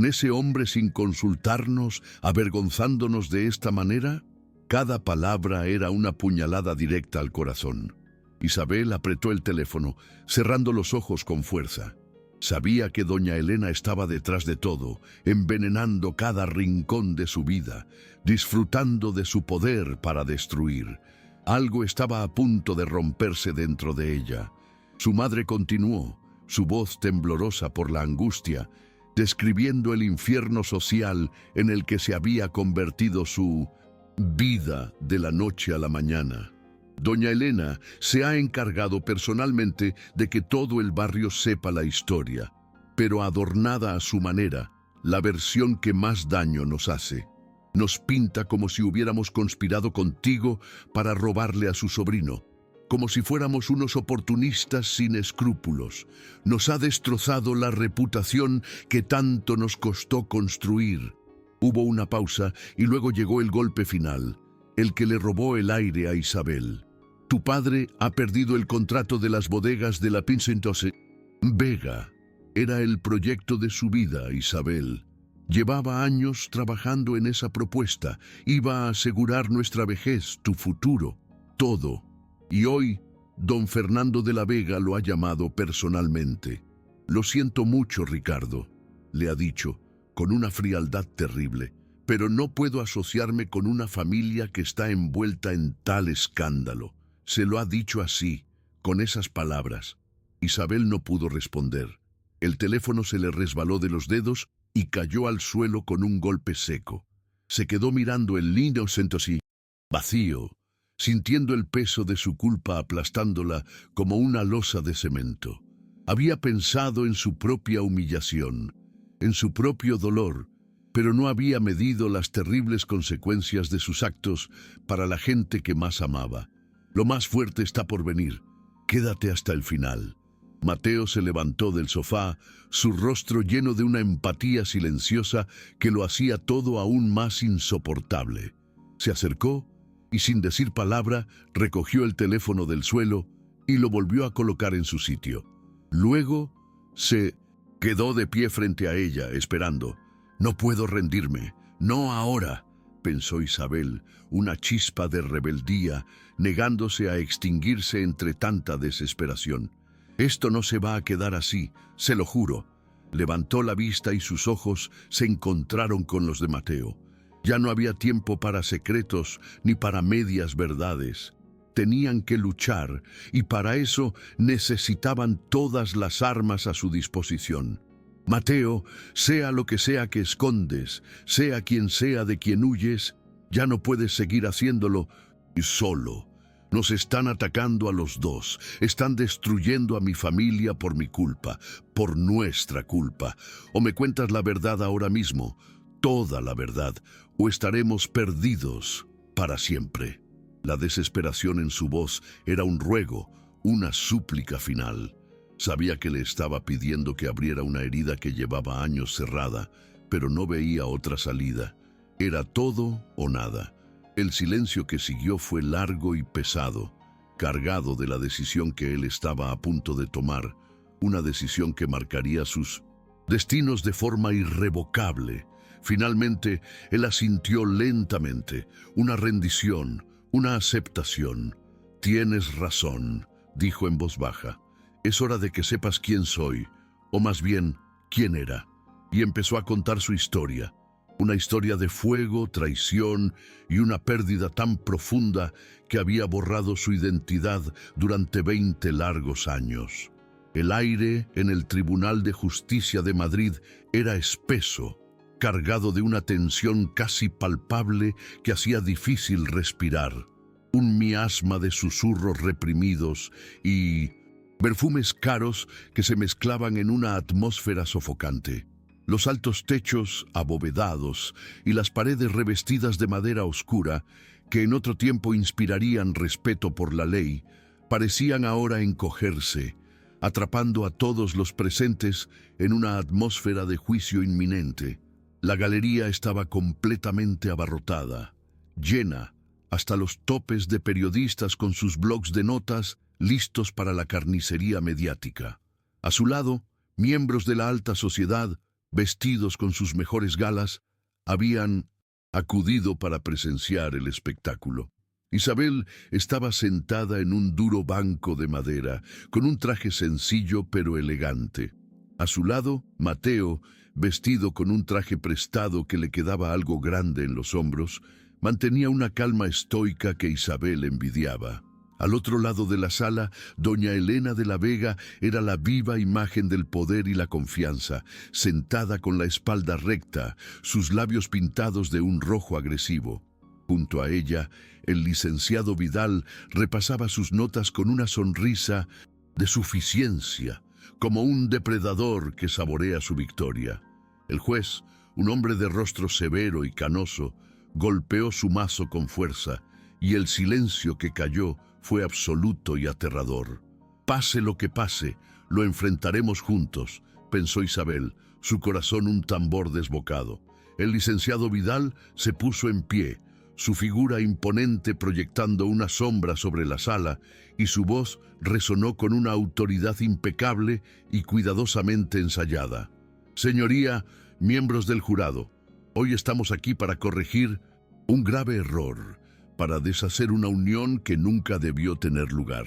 ese hombre sin consultarnos, avergonzándonos de esta manera? Cada palabra era una puñalada directa al corazón. Isabel apretó el teléfono, cerrando los ojos con fuerza. Sabía que doña Elena estaba detrás de todo, envenenando cada rincón de su vida, disfrutando de su poder para destruir. Algo estaba a punto de romperse dentro de ella. Su madre continuó, su voz temblorosa por la angustia, describiendo el infierno social en el que se había convertido su vida de la noche a la mañana. Doña Elena se ha encargado personalmente de que todo el barrio sepa la historia, pero adornada a su manera, la versión que más daño nos hace. Nos pinta como si hubiéramos conspirado contigo para robarle a su sobrino, como si fuéramos unos oportunistas sin escrúpulos. Nos ha destrozado la reputación que tanto nos costó construir. Hubo una pausa y luego llegó el golpe final, el que le robó el aire a Isabel. Tu padre ha perdido el contrato de las bodegas de la Pincentose. Vega era el proyecto de su vida, Isabel. Llevaba años trabajando en esa propuesta. Iba a asegurar nuestra vejez, tu futuro, todo. Y hoy, don Fernando de la Vega lo ha llamado personalmente. Lo siento mucho, Ricardo, le ha dicho, con una frialdad terrible, pero no puedo asociarme con una familia que está envuelta en tal escándalo. Se lo ha dicho así, con esas palabras. Isabel no pudo responder. El teléfono se le resbaló de los dedos y cayó al suelo con un golpe seco. Se quedó mirando el lindo centosí, vacío, sintiendo el peso de su culpa aplastándola como una losa de cemento. Había pensado en su propia humillación, en su propio dolor, pero no había medido las terribles consecuencias de sus actos para la gente que más amaba. Lo más fuerte está por venir. Quédate hasta el final. Mateo se levantó del sofá, su rostro lleno de una empatía silenciosa que lo hacía todo aún más insoportable. Se acercó y sin decir palabra recogió el teléfono del suelo y lo volvió a colocar en su sitio. Luego se quedó de pie frente a ella, esperando. No puedo rendirme, no ahora, pensó Isabel, una chispa de rebeldía, negándose a extinguirse entre tanta desesperación. Esto no se va a quedar así, se lo juro. Levantó la vista y sus ojos se encontraron con los de Mateo. Ya no había tiempo para secretos ni para medias verdades. Tenían que luchar y para eso necesitaban todas las armas a su disposición. Mateo, sea lo que sea que escondes, sea quien sea de quien huyes, ya no puedes seguir haciéndolo solo. Nos están atacando a los dos, están destruyendo a mi familia por mi culpa, por nuestra culpa. O me cuentas la verdad ahora mismo, toda la verdad, o estaremos perdidos para siempre. La desesperación en su voz era un ruego, una súplica final. Sabía que le estaba pidiendo que abriera una herida que llevaba años cerrada, pero no veía otra salida. Era todo o nada. El silencio que siguió fue largo y pesado, cargado de la decisión que él estaba a punto de tomar, una decisión que marcaría sus destinos de forma irrevocable. Finalmente, él asintió lentamente, una rendición, una aceptación. «Tienes razón», dijo en voz baja. «Es hora de que sepas quién soy, o más bien, quién era». Y empezó a contar su historia. Una historia de fuego, traición y una pérdida tan profunda que había borrado su identidad durante 20 largos años. El aire en el Tribunal de Justicia de Madrid era espeso, cargado de una tensión casi palpable que hacía difícil respirar. Un miasma de susurros reprimidos y perfumes caros que se mezclaban en una atmósfera sofocante. Los altos techos abovedados y las paredes revestidas de madera oscura, que en otro tiempo inspirarían respeto por la ley, parecían ahora encogerse, atrapando a todos los presentes en una atmósfera de juicio inminente. La galería estaba completamente abarrotada, llena hasta los topes de periodistas con sus blocs de notas listos para la carnicería mediática. A su lado, miembros de la alta sociedad, vestidos con sus mejores galas, habían acudido para presenciar el espectáculo. Isabel estaba sentada en un duro banco de madera, con un traje sencillo pero elegante. A su lado, Mateo, vestido con un traje prestado que le quedaba algo grande en los hombros, mantenía una calma estoica que Isabel envidiaba. Al otro lado de la sala, doña Elena de la Vega era la viva imagen del poder y la confianza, sentada con la espalda recta, sus labios pintados de un rojo agresivo. Junto a ella, el licenciado Vidal repasaba sus notas con una sonrisa de suficiencia, como un depredador que saborea su victoria. El juez, un hombre de rostro severo y canoso, golpeó su mazo con fuerza, y el silencio que cayó fue absoluto y aterrador. «Pase lo que pase, lo enfrentaremos juntos», pensó Isabel, su corazón un tambor desbocado. El licenciado Vidal se puso en pie, su figura imponente proyectando una sombra sobre la sala, y su voz resonó con una autoridad impecable y cuidadosamente ensayada. «Señoría, miembros del jurado, hoy estamos aquí para corregir un grave error, para deshacer una unión que nunca debió tener lugar.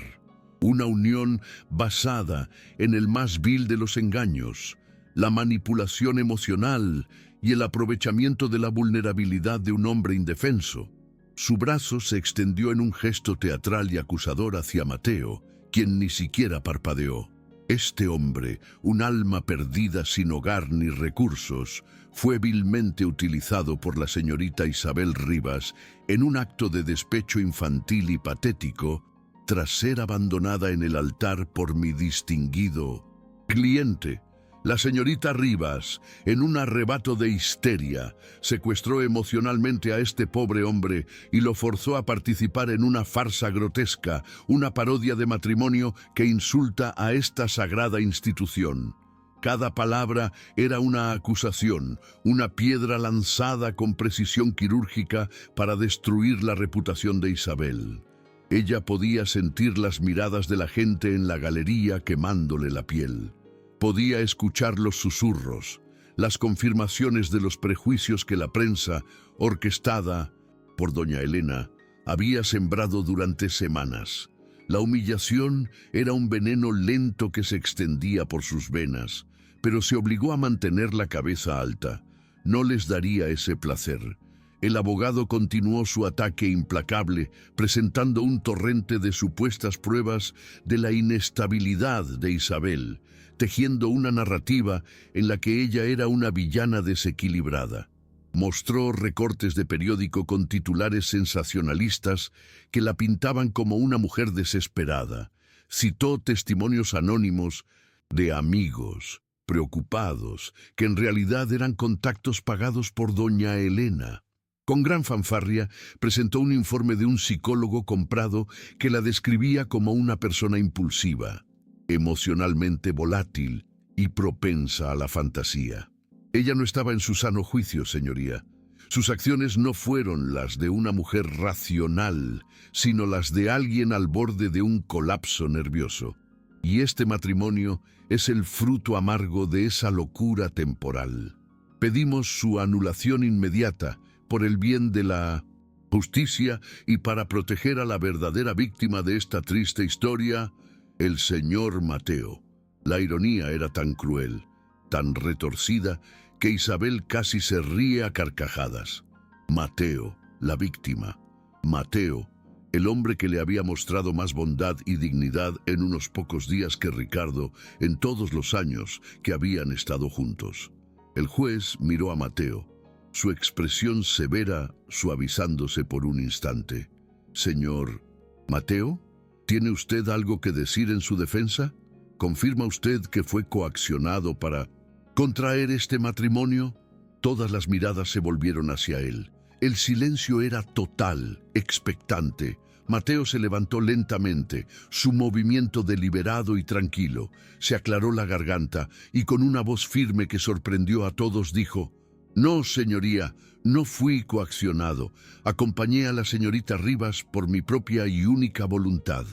Una unión basada en el más vil de los engaños, la manipulación emocional y el aprovechamiento de la vulnerabilidad de un hombre indefenso». Su brazo se extendió en un gesto teatral y acusador hacia Mateo, quien ni siquiera parpadeó. Este hombre, un alma perdida sin hogar ni recursos, fue vilmente utilizado por la señorita Isabel Rivas en un acto de despecho infantil y patético, tras ser abandonada en el altar por mi distinguido cliente. La señorita Rivas, en un arrebato de histeria, secuestró emocionalmente a este pobre hombre y lo forzó a participar en una farsa grotesca, una parodia de matrimonio que insulta a esta sagrada institución. Cada palabra era una acusación, una piedra lanzada con precisión quirúrgica para destruir la reputación de Isabel. Ella podía sentir las miradas de la gente en la galería quemándole la piel. Podía escuchar los susurros, las confirmaciones de los prejuicios que la prensa, orquestada por doña Elena, había sembrado durante semanas. La humillación era un veneno lento que se extendía por sus venas, pero se obligó a mantener la cabeza alta. No les daría ese placer. El abogado continuó su ataque implacable, presentando un torrente de supuestas pruebas de la inestabilidad de Isabel, tejiendo una narrativa en la que ella era una villana desequilibrada. Mostró recortes de periódico con titulares sensacionalistas que la pintaban como una mujer desesperada. Citó testimonios anónimos de amigos preocupados, que en realidad eran contactos pagados por doña Elena. Con gran fanfarria, presentó un informe de un psicólogo comprado que la describía como una persona impulsiva, emocionalmente volátil y propensa a la fantasía. Ella no estaba en su sano juicio, señoría. Sus acciones no fueron las de una mujer racional, sino las de alguien al borde de un colapso nervioso. Y este matrimonio es el fruto amargo de esa locura temporal. Pedimos su anulación inmediata por el bien de la justicia y para proteger a la verdadera víctima de esta triste historia, el señor Mateo. La ironía era tan cruel, tan retorcida, que Isabel casi se ríe a carcajadas. Mateo, la víctima. Mateo, el hombre que le había mostrado más bondad y dignidad en unos pocos días que Ricardo en todos los años que habían estado juntos. El juez miró a Mateo, su expresión severa suavizándose por un instante. Señor Mateo, ¿tiene usted algo que decir en su defensa? ¿Confirma usted que fue coaccionado para contraer este matrimonio? Todas las miradas se volvieron hacia él. El silencio era total, expectante. Mateo se levantó lentamente, su movimiento deliberado y tranquilo. Se aclaró la garganta y con una voz firme que sorprendió a todos dijo: «No, señoría, no fui coaccionado. Acompañé a la señorita Rivas por mi propia y única voluntad».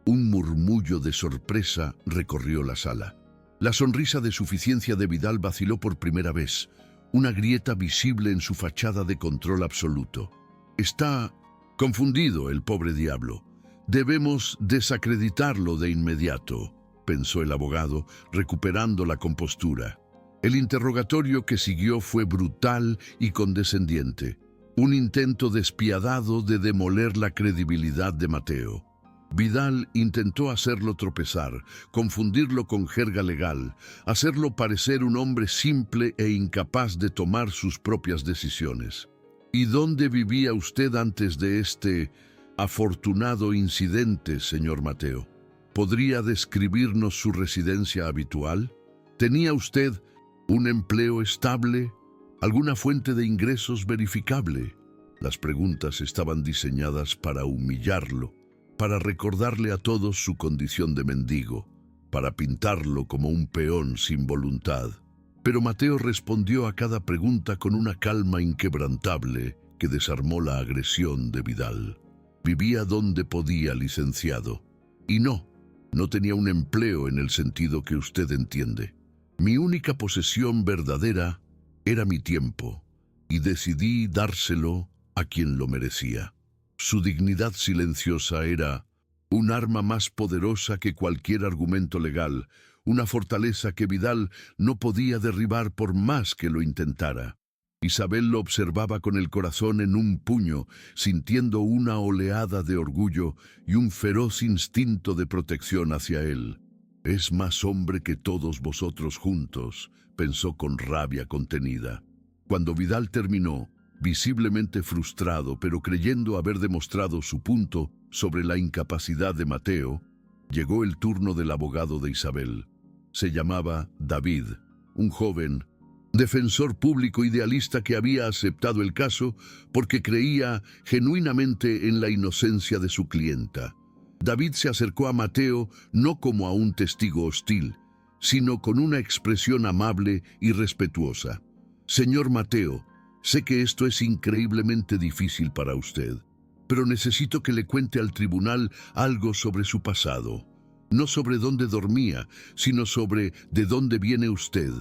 Un murmullo de sorpresa recorrió la sala. La sonrisa de suficiencia de Vidal vaciló por primera vez, una grieta visible en su fachada de control absoluto. «Está confundido el pobre diablo. Debemos desacreditarlo de inmediato», pensó el abogado, recuperando la compostura. El interrogatorio que siguió fue brutal y condescendiente, un intento despiadado de demoler la credibilidad de Mateo. Vidal intentó hacerlo tropezar, confundirlo con jerga legal, hacerlo parecer un hombre simple e incapaz de tomar sus propias decisiones. ¿Y dónde vivía usted antes de este afortunado incidente, señor Mateo? ¿Podría describirnos su residencia habitual? ¿Tenía usted un empleo estable? ¿Alguna fuente de ingresos verificable? Las preguntas estaban diseñadas para humillarlo, para recordarle a todos su condición de mendigo, para pintarlo como un peón sin voluntad. Pero Mateo respondió a cada pregunta con una calma inquebrantable que desarmó la agresión de Vidal. Vivía donde podía, licenciado. Y no tenía un empleo en el sentido que usted entiende. Mi única posesión verdadera era mi tiempo, y decidí dárselo a quien lo merecía. Su dignidad silenciosa era un arma más poderosa que cualquier argumento legal, una fortaleza que Vidal no podía derribar por más que lo intentara. Isabel lo observaba con el corazón en un puño, sintiendo una oleada de orgullo y un feroz instinto de protección hacia él. «Es más hombre que todos vosotros juntos», pensó con rabia contenida. Cuando Vidal terminó, visiblemente frustrado, pero creyendo haber demostrado su punto sobre la incapacidad de Mateo, llegó el turno del abogado de Isabel. Se llamaba David, un joven defensor público idealista que había aceptado el caso porque creía genuinamente en la inocencia de su clienta. David se acercó a Mateo no como a un testigo hostil, sino con una expresión amable y respetuosa. «Señor Mateo, sé que esto es increíblemente difícil para usted, pero necesito que le cuente al tribunal algo sobre su pasado. No sobre dónde dormía, sino sobre de dónde viene usted.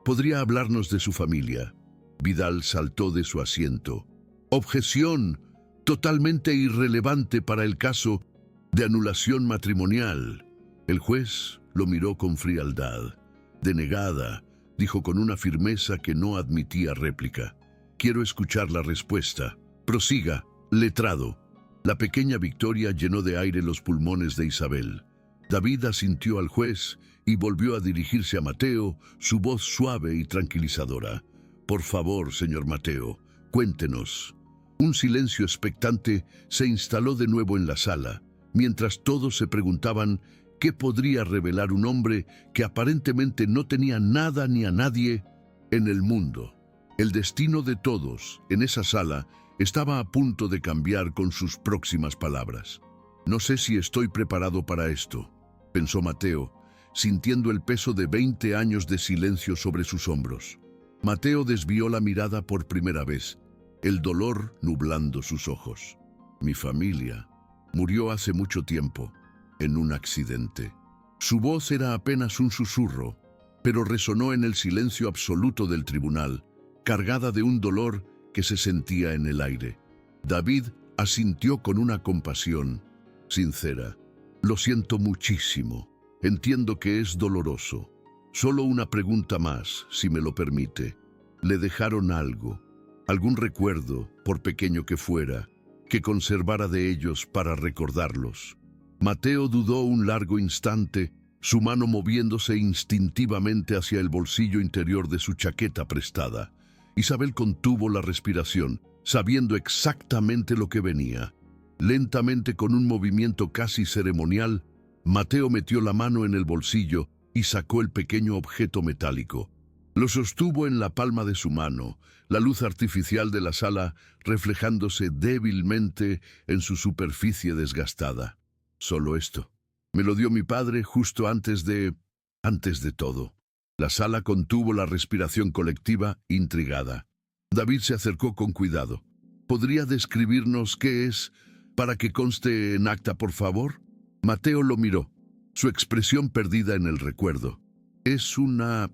¿Podría hablarnos de su familia?» Vidal saltó de su asiento. «Objeción, totalmente irrelevante para el caso de anulación matrimonial». El juez lo miró con frialdad. «Denegada», dijo con una firmeza que no admitía réplica. «Quiero escuchar la respuesta. Prosiga, letrado». La pequeña victoria llenó de aire los pulmones de Isabel. David asintió al juez y volvió a dirigirse a Mateo, su voz suave y tranquilizadora. «Por favor, señor Mateo, cuéntenos». Un silencio expectante se instaló de nuevo en la sala, mientras todos se preguntaban qué podría revelar un hombre que aparentemente no tenía nada ni a nadie en el mundo. El destino de todos en esa sala estaba a punto de cambiar con sus próximas palabras. «No sé si estoy preparado para esto», pensó Mateo, sintiendo el peso de 20 años de silencio sobre sus hombros. Mateo desvió la mirada por primera vez, el dolor nublando sus ojos. «Mi familia murió hace mucho tiempo, en un accidente». Su voz era apenas un susurro, pero resonó en el silencio absoluto del tribunal, cargada de un dolor que se sentía en el aire. David asintió con una compasión sincera. «Lo siento muchísimo. Entiendo que es doloroso. Solo una pregunta más, si me lo permite. ¿Le dejaron algo, algún recuerdo, por pequeño que fuera, que conservara de ellos para recordarlos?» Mateo dudó un largo instante, su mano moviéndose instintivamente hacia el bolsillo interior de su chaqueta prestada. Isabel contuvo la respiración, sabiendo exactamente lo que venía. Lentamente, con un movimiento casi ceremonial, Mateo metió la mano en el bolsillo y sacó el pequeño objeto metálico. Lo sostuvo en la palma de su mano, la luz artificial de la sala reflejándose débilmente en su superficie desgastada. «Solo esto. Me lo dio mi padre justo antes de todo». La sala contuvo la respiración colectiva, intrigada. David se acercó con cuidado. «¿Podría describirnos qué es, para que conste en acta, por favor?» Mateo lo miró, su expresión perdida en el recuerdo. Es una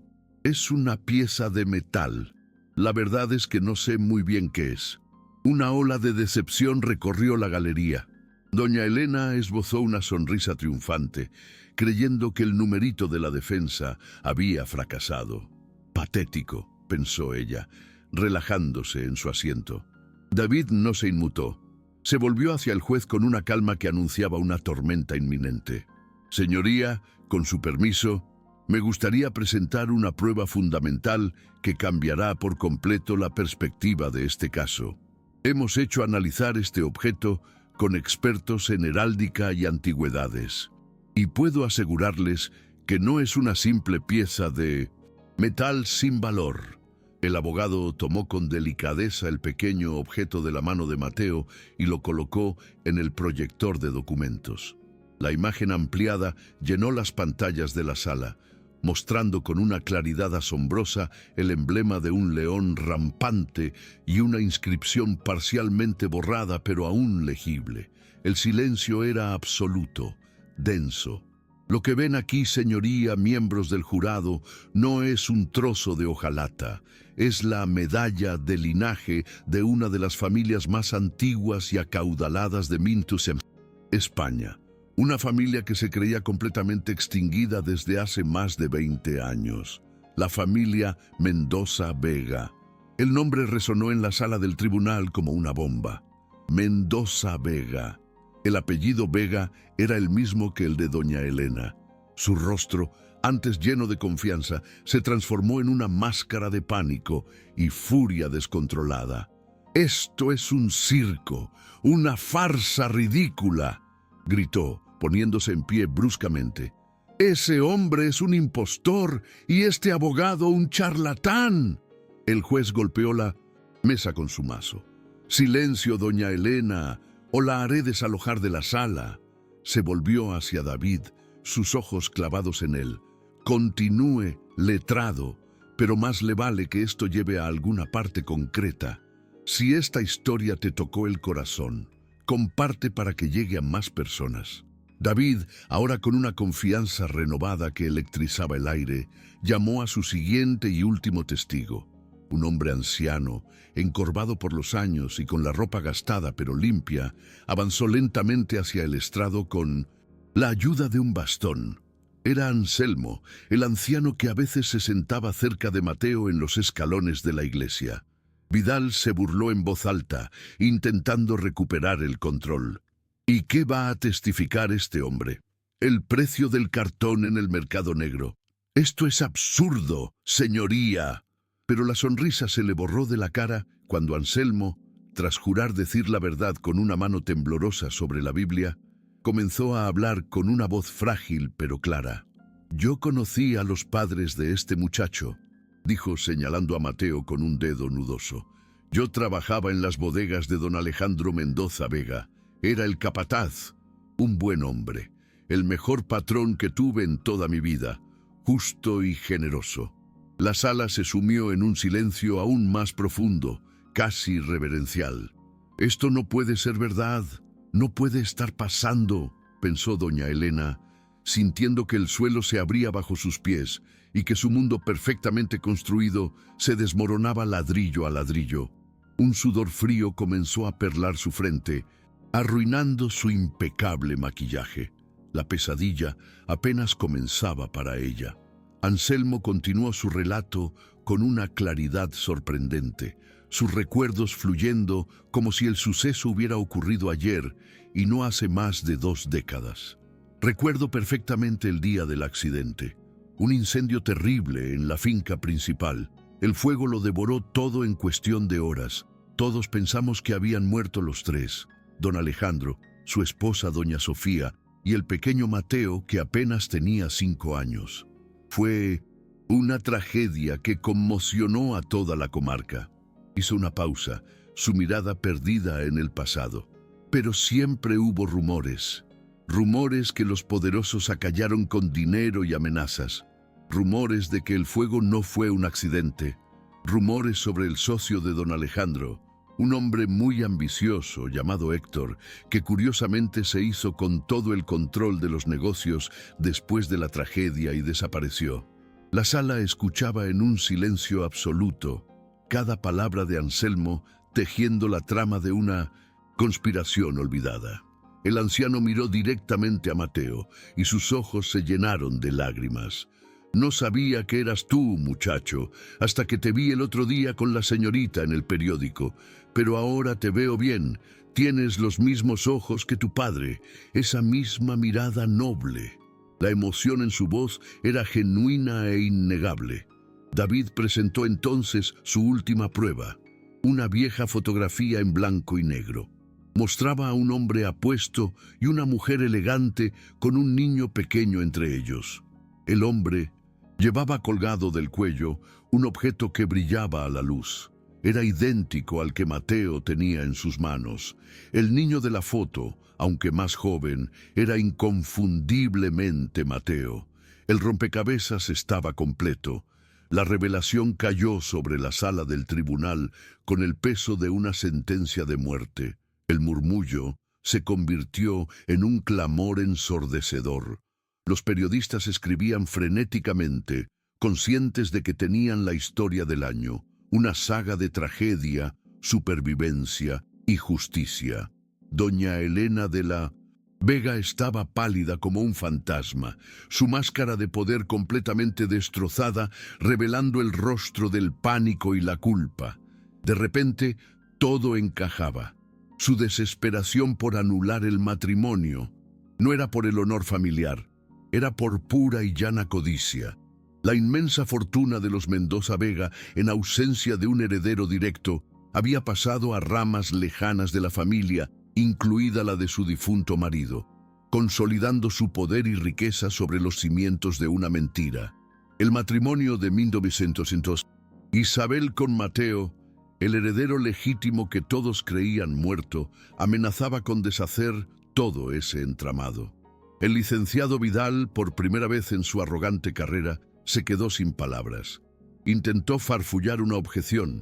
pieza de metal. La verdad es que no sé muy bien qué es». Una ola de decepción recorrió la galería. Doña Elena esbozó una sonrisa triunfante, creyendo que el numerito de la defensa había fracasado. «Patético», pensó ella, relajándose en su asiento. David no se inmutó. Se volvió hacia el juez con una calma que anunciaba una tormenta inminente. «Señoría, con su permiso, me gustaría presentar una prueba fundamental que cambiará por completo la perspectiva de este caso. Hemos hecho analizar este objeto con expertos en heráldica y antigüedades, y puedo asegurarles que no es una simple pieza de metal sin valor». El abogado tomó con delicadeza el pequeño objeto de la mano de Mateo y lo colocó en el proyector de documentos. La imagen ampliada llenó las pantallas de la sala, mostrando con una claridad asombrosa el emblema de un león rampante y una inscripción parcialmente borrada pero aún legible. El silencio era absoluto, denso. «Lo que ven aquí, señoría, miembros del jurado, no es un trozo de hojalata. Es la medalla de linaje de una de las familias más antiguas y acaudaladas de Mintus en España. Una familia que se creía completamente extinguida desde hace más de 20 años. La familia Mendoza Vega». El nombre resonó en la sala del tribunal como una bomba. Mendoza Vega. El apellido Vega era el mismo que el de doña Elena. Su rostro, antes lleno de confianza, se transformó en una máscara de pánico y furia descontrolada. «Esto es un circo, una farsa ridícula», gritó, poniéndose en pie bruscamente. «Ese hombre es un impostor y este abogado un charlatán». El juez golpeó la mesa con su mazo. «Silencio, doña Elena, o la haré desalojar de la sala». Se volvió hacia David, sus ojos clavados en él. «Continúe, letrado, pero más le vale que esto lleve a alguna parte concreta. Si esta historia te tocó el corazón, comparte para que llegue a más personas». David, ahora con una confianza renovada que electrizaba el aire, llamó a su siguiente y último testigo. Un hombre anciano, encorvado por los años y con la ropa gastada pero limpia, avanzó lentamente hacia el estrado con la ayuda de un bastón. Era Anselmo, el anciano que a veces se sentaba cerca de Mateo en los escalones de la iglesia. Vidal se burló en voz alta, intentando recuperar el control. «¿Y qué va a testificar este hombre? El precio del cartón en el mercado negro. Esto es absurdo, señoría». Pero la sonrisa se le borró de la cara cuando Anselmo, tras jurar decir la verdad con una mano temblorosa sobre la Biblia, comenzó a hablar con una voz frágil pero clara. «Yo conocí a los padres de este muchacho. dijo señalando a Mateo con un dedo nudoso. Yo trabajaba en las bodegas de don Alejandro Mendoza Vega. Era el capataz, un buen hombre, el mejor patrón que tuve en toda mi vida, justo y generoso. La sala se sumió en un silencio aún más profundo, casi reverencial. Esto no puede ser verdad, no puede estar pasando, pensó doña Elena, sintiendo que el suelo se abría bajo sus pies y que su mundo perfectamente construido se desmoronaba ladrillo a ladrillo. Un sudor frío comenzó a perlar su frente, arruinando su impecable maquillaje. La pesadilla apenas comenzaba para ella. Anselmo continuó su relato con una claridad sorprendente, sus recuerdos fluyendo como si el suceso hubiera ocurrido ayer y no hace más de 2 décadas. Recuerdo perfectamente el día del accidente. Un incendio terrible en la finca principal. El fuego lo devoró todo en cuestión de horas. Todos pensamos que habían muerto los 3, don Alejandro, su esposa doña Sofía y el pequeño Mateo, que apenas tenía 5 años. Fue una tragedia que conmocionó a toda la comarca. Hizo una pausa, su mirada perdida en el pasado. Pero siempre hubo rumores. Rumores que los poderosos acallaron con dinero y amenazas. Rumores de que el fuego no fue un accidente. Rumores sobre el socio de don Alejandro, un hombre muy ambicioso llamado Héctor, que curiosamente se hizo con todo el control de los negocios después de la tragedia y desapareció. La sala escuchaba en un silencio absoluto cada palabra de Anselmo tejiendo la trama de una conspiración olvidada. El anciano miró directamente a Mateo y sus ojos se llenaron de lágrimas. No sabía que eras tú, muchacho, hasta que te vi el otro día con la señorita en el periódico. Pero ahora te veo bien. Tienes los mismos ojos que tu padre, esa misma mirada noble. La emoción en su voz era genuina e innegable. David presentó entonces su última prueba, una vieja fotografía en blanco y negro. Mostraba a un hombre apuesto y una mujer elegante con un niño pequeño entre ellos. El hombre llevaba colgado del cuello un objeto que brillaba a la luz. Era idéntico al que Mateo tenía en sus manos. El niño de la foto, aunque más joven, era inconfundiblemente Mateo. El rompecabezas estaba completo. La revelación cayó sobre la sala del tribunal con el peso de una sentencia de muerte. El murmullo se convirtió en un clamor ensordecedor. Los periodistas escribían frenéticamente, conscientes de que tenían la historia del año, una saga de tragedia, supervivencia y justicia. Doña Elena de la Vega estaba pálida como un fantasma, su máscara de poder completamente destrozada, revelando el rostro del pánico y la culpa. De repente, todo encajaba. Su desesperación por anular el matrimonio no era por el honor familiar, era por pura y llana codicia. La inmensa fortuna de los Mendoza Vega, en ausencia de un heredero directo, había pasado a ramas lejanas de la familia, incluida la de su difunto marido, consolidando su poder y riqueza sobre los cimientos de una mentira. El matrimonio de 1900, Isabel con Mateo, el heredero legítimo que todos creían muerto, amenazaba con deshacer todo ese entramado. El licenciado Vidal, por primera vez en su arrogante carrera, se quedó sin palabras. Intentó farfullar una objeción,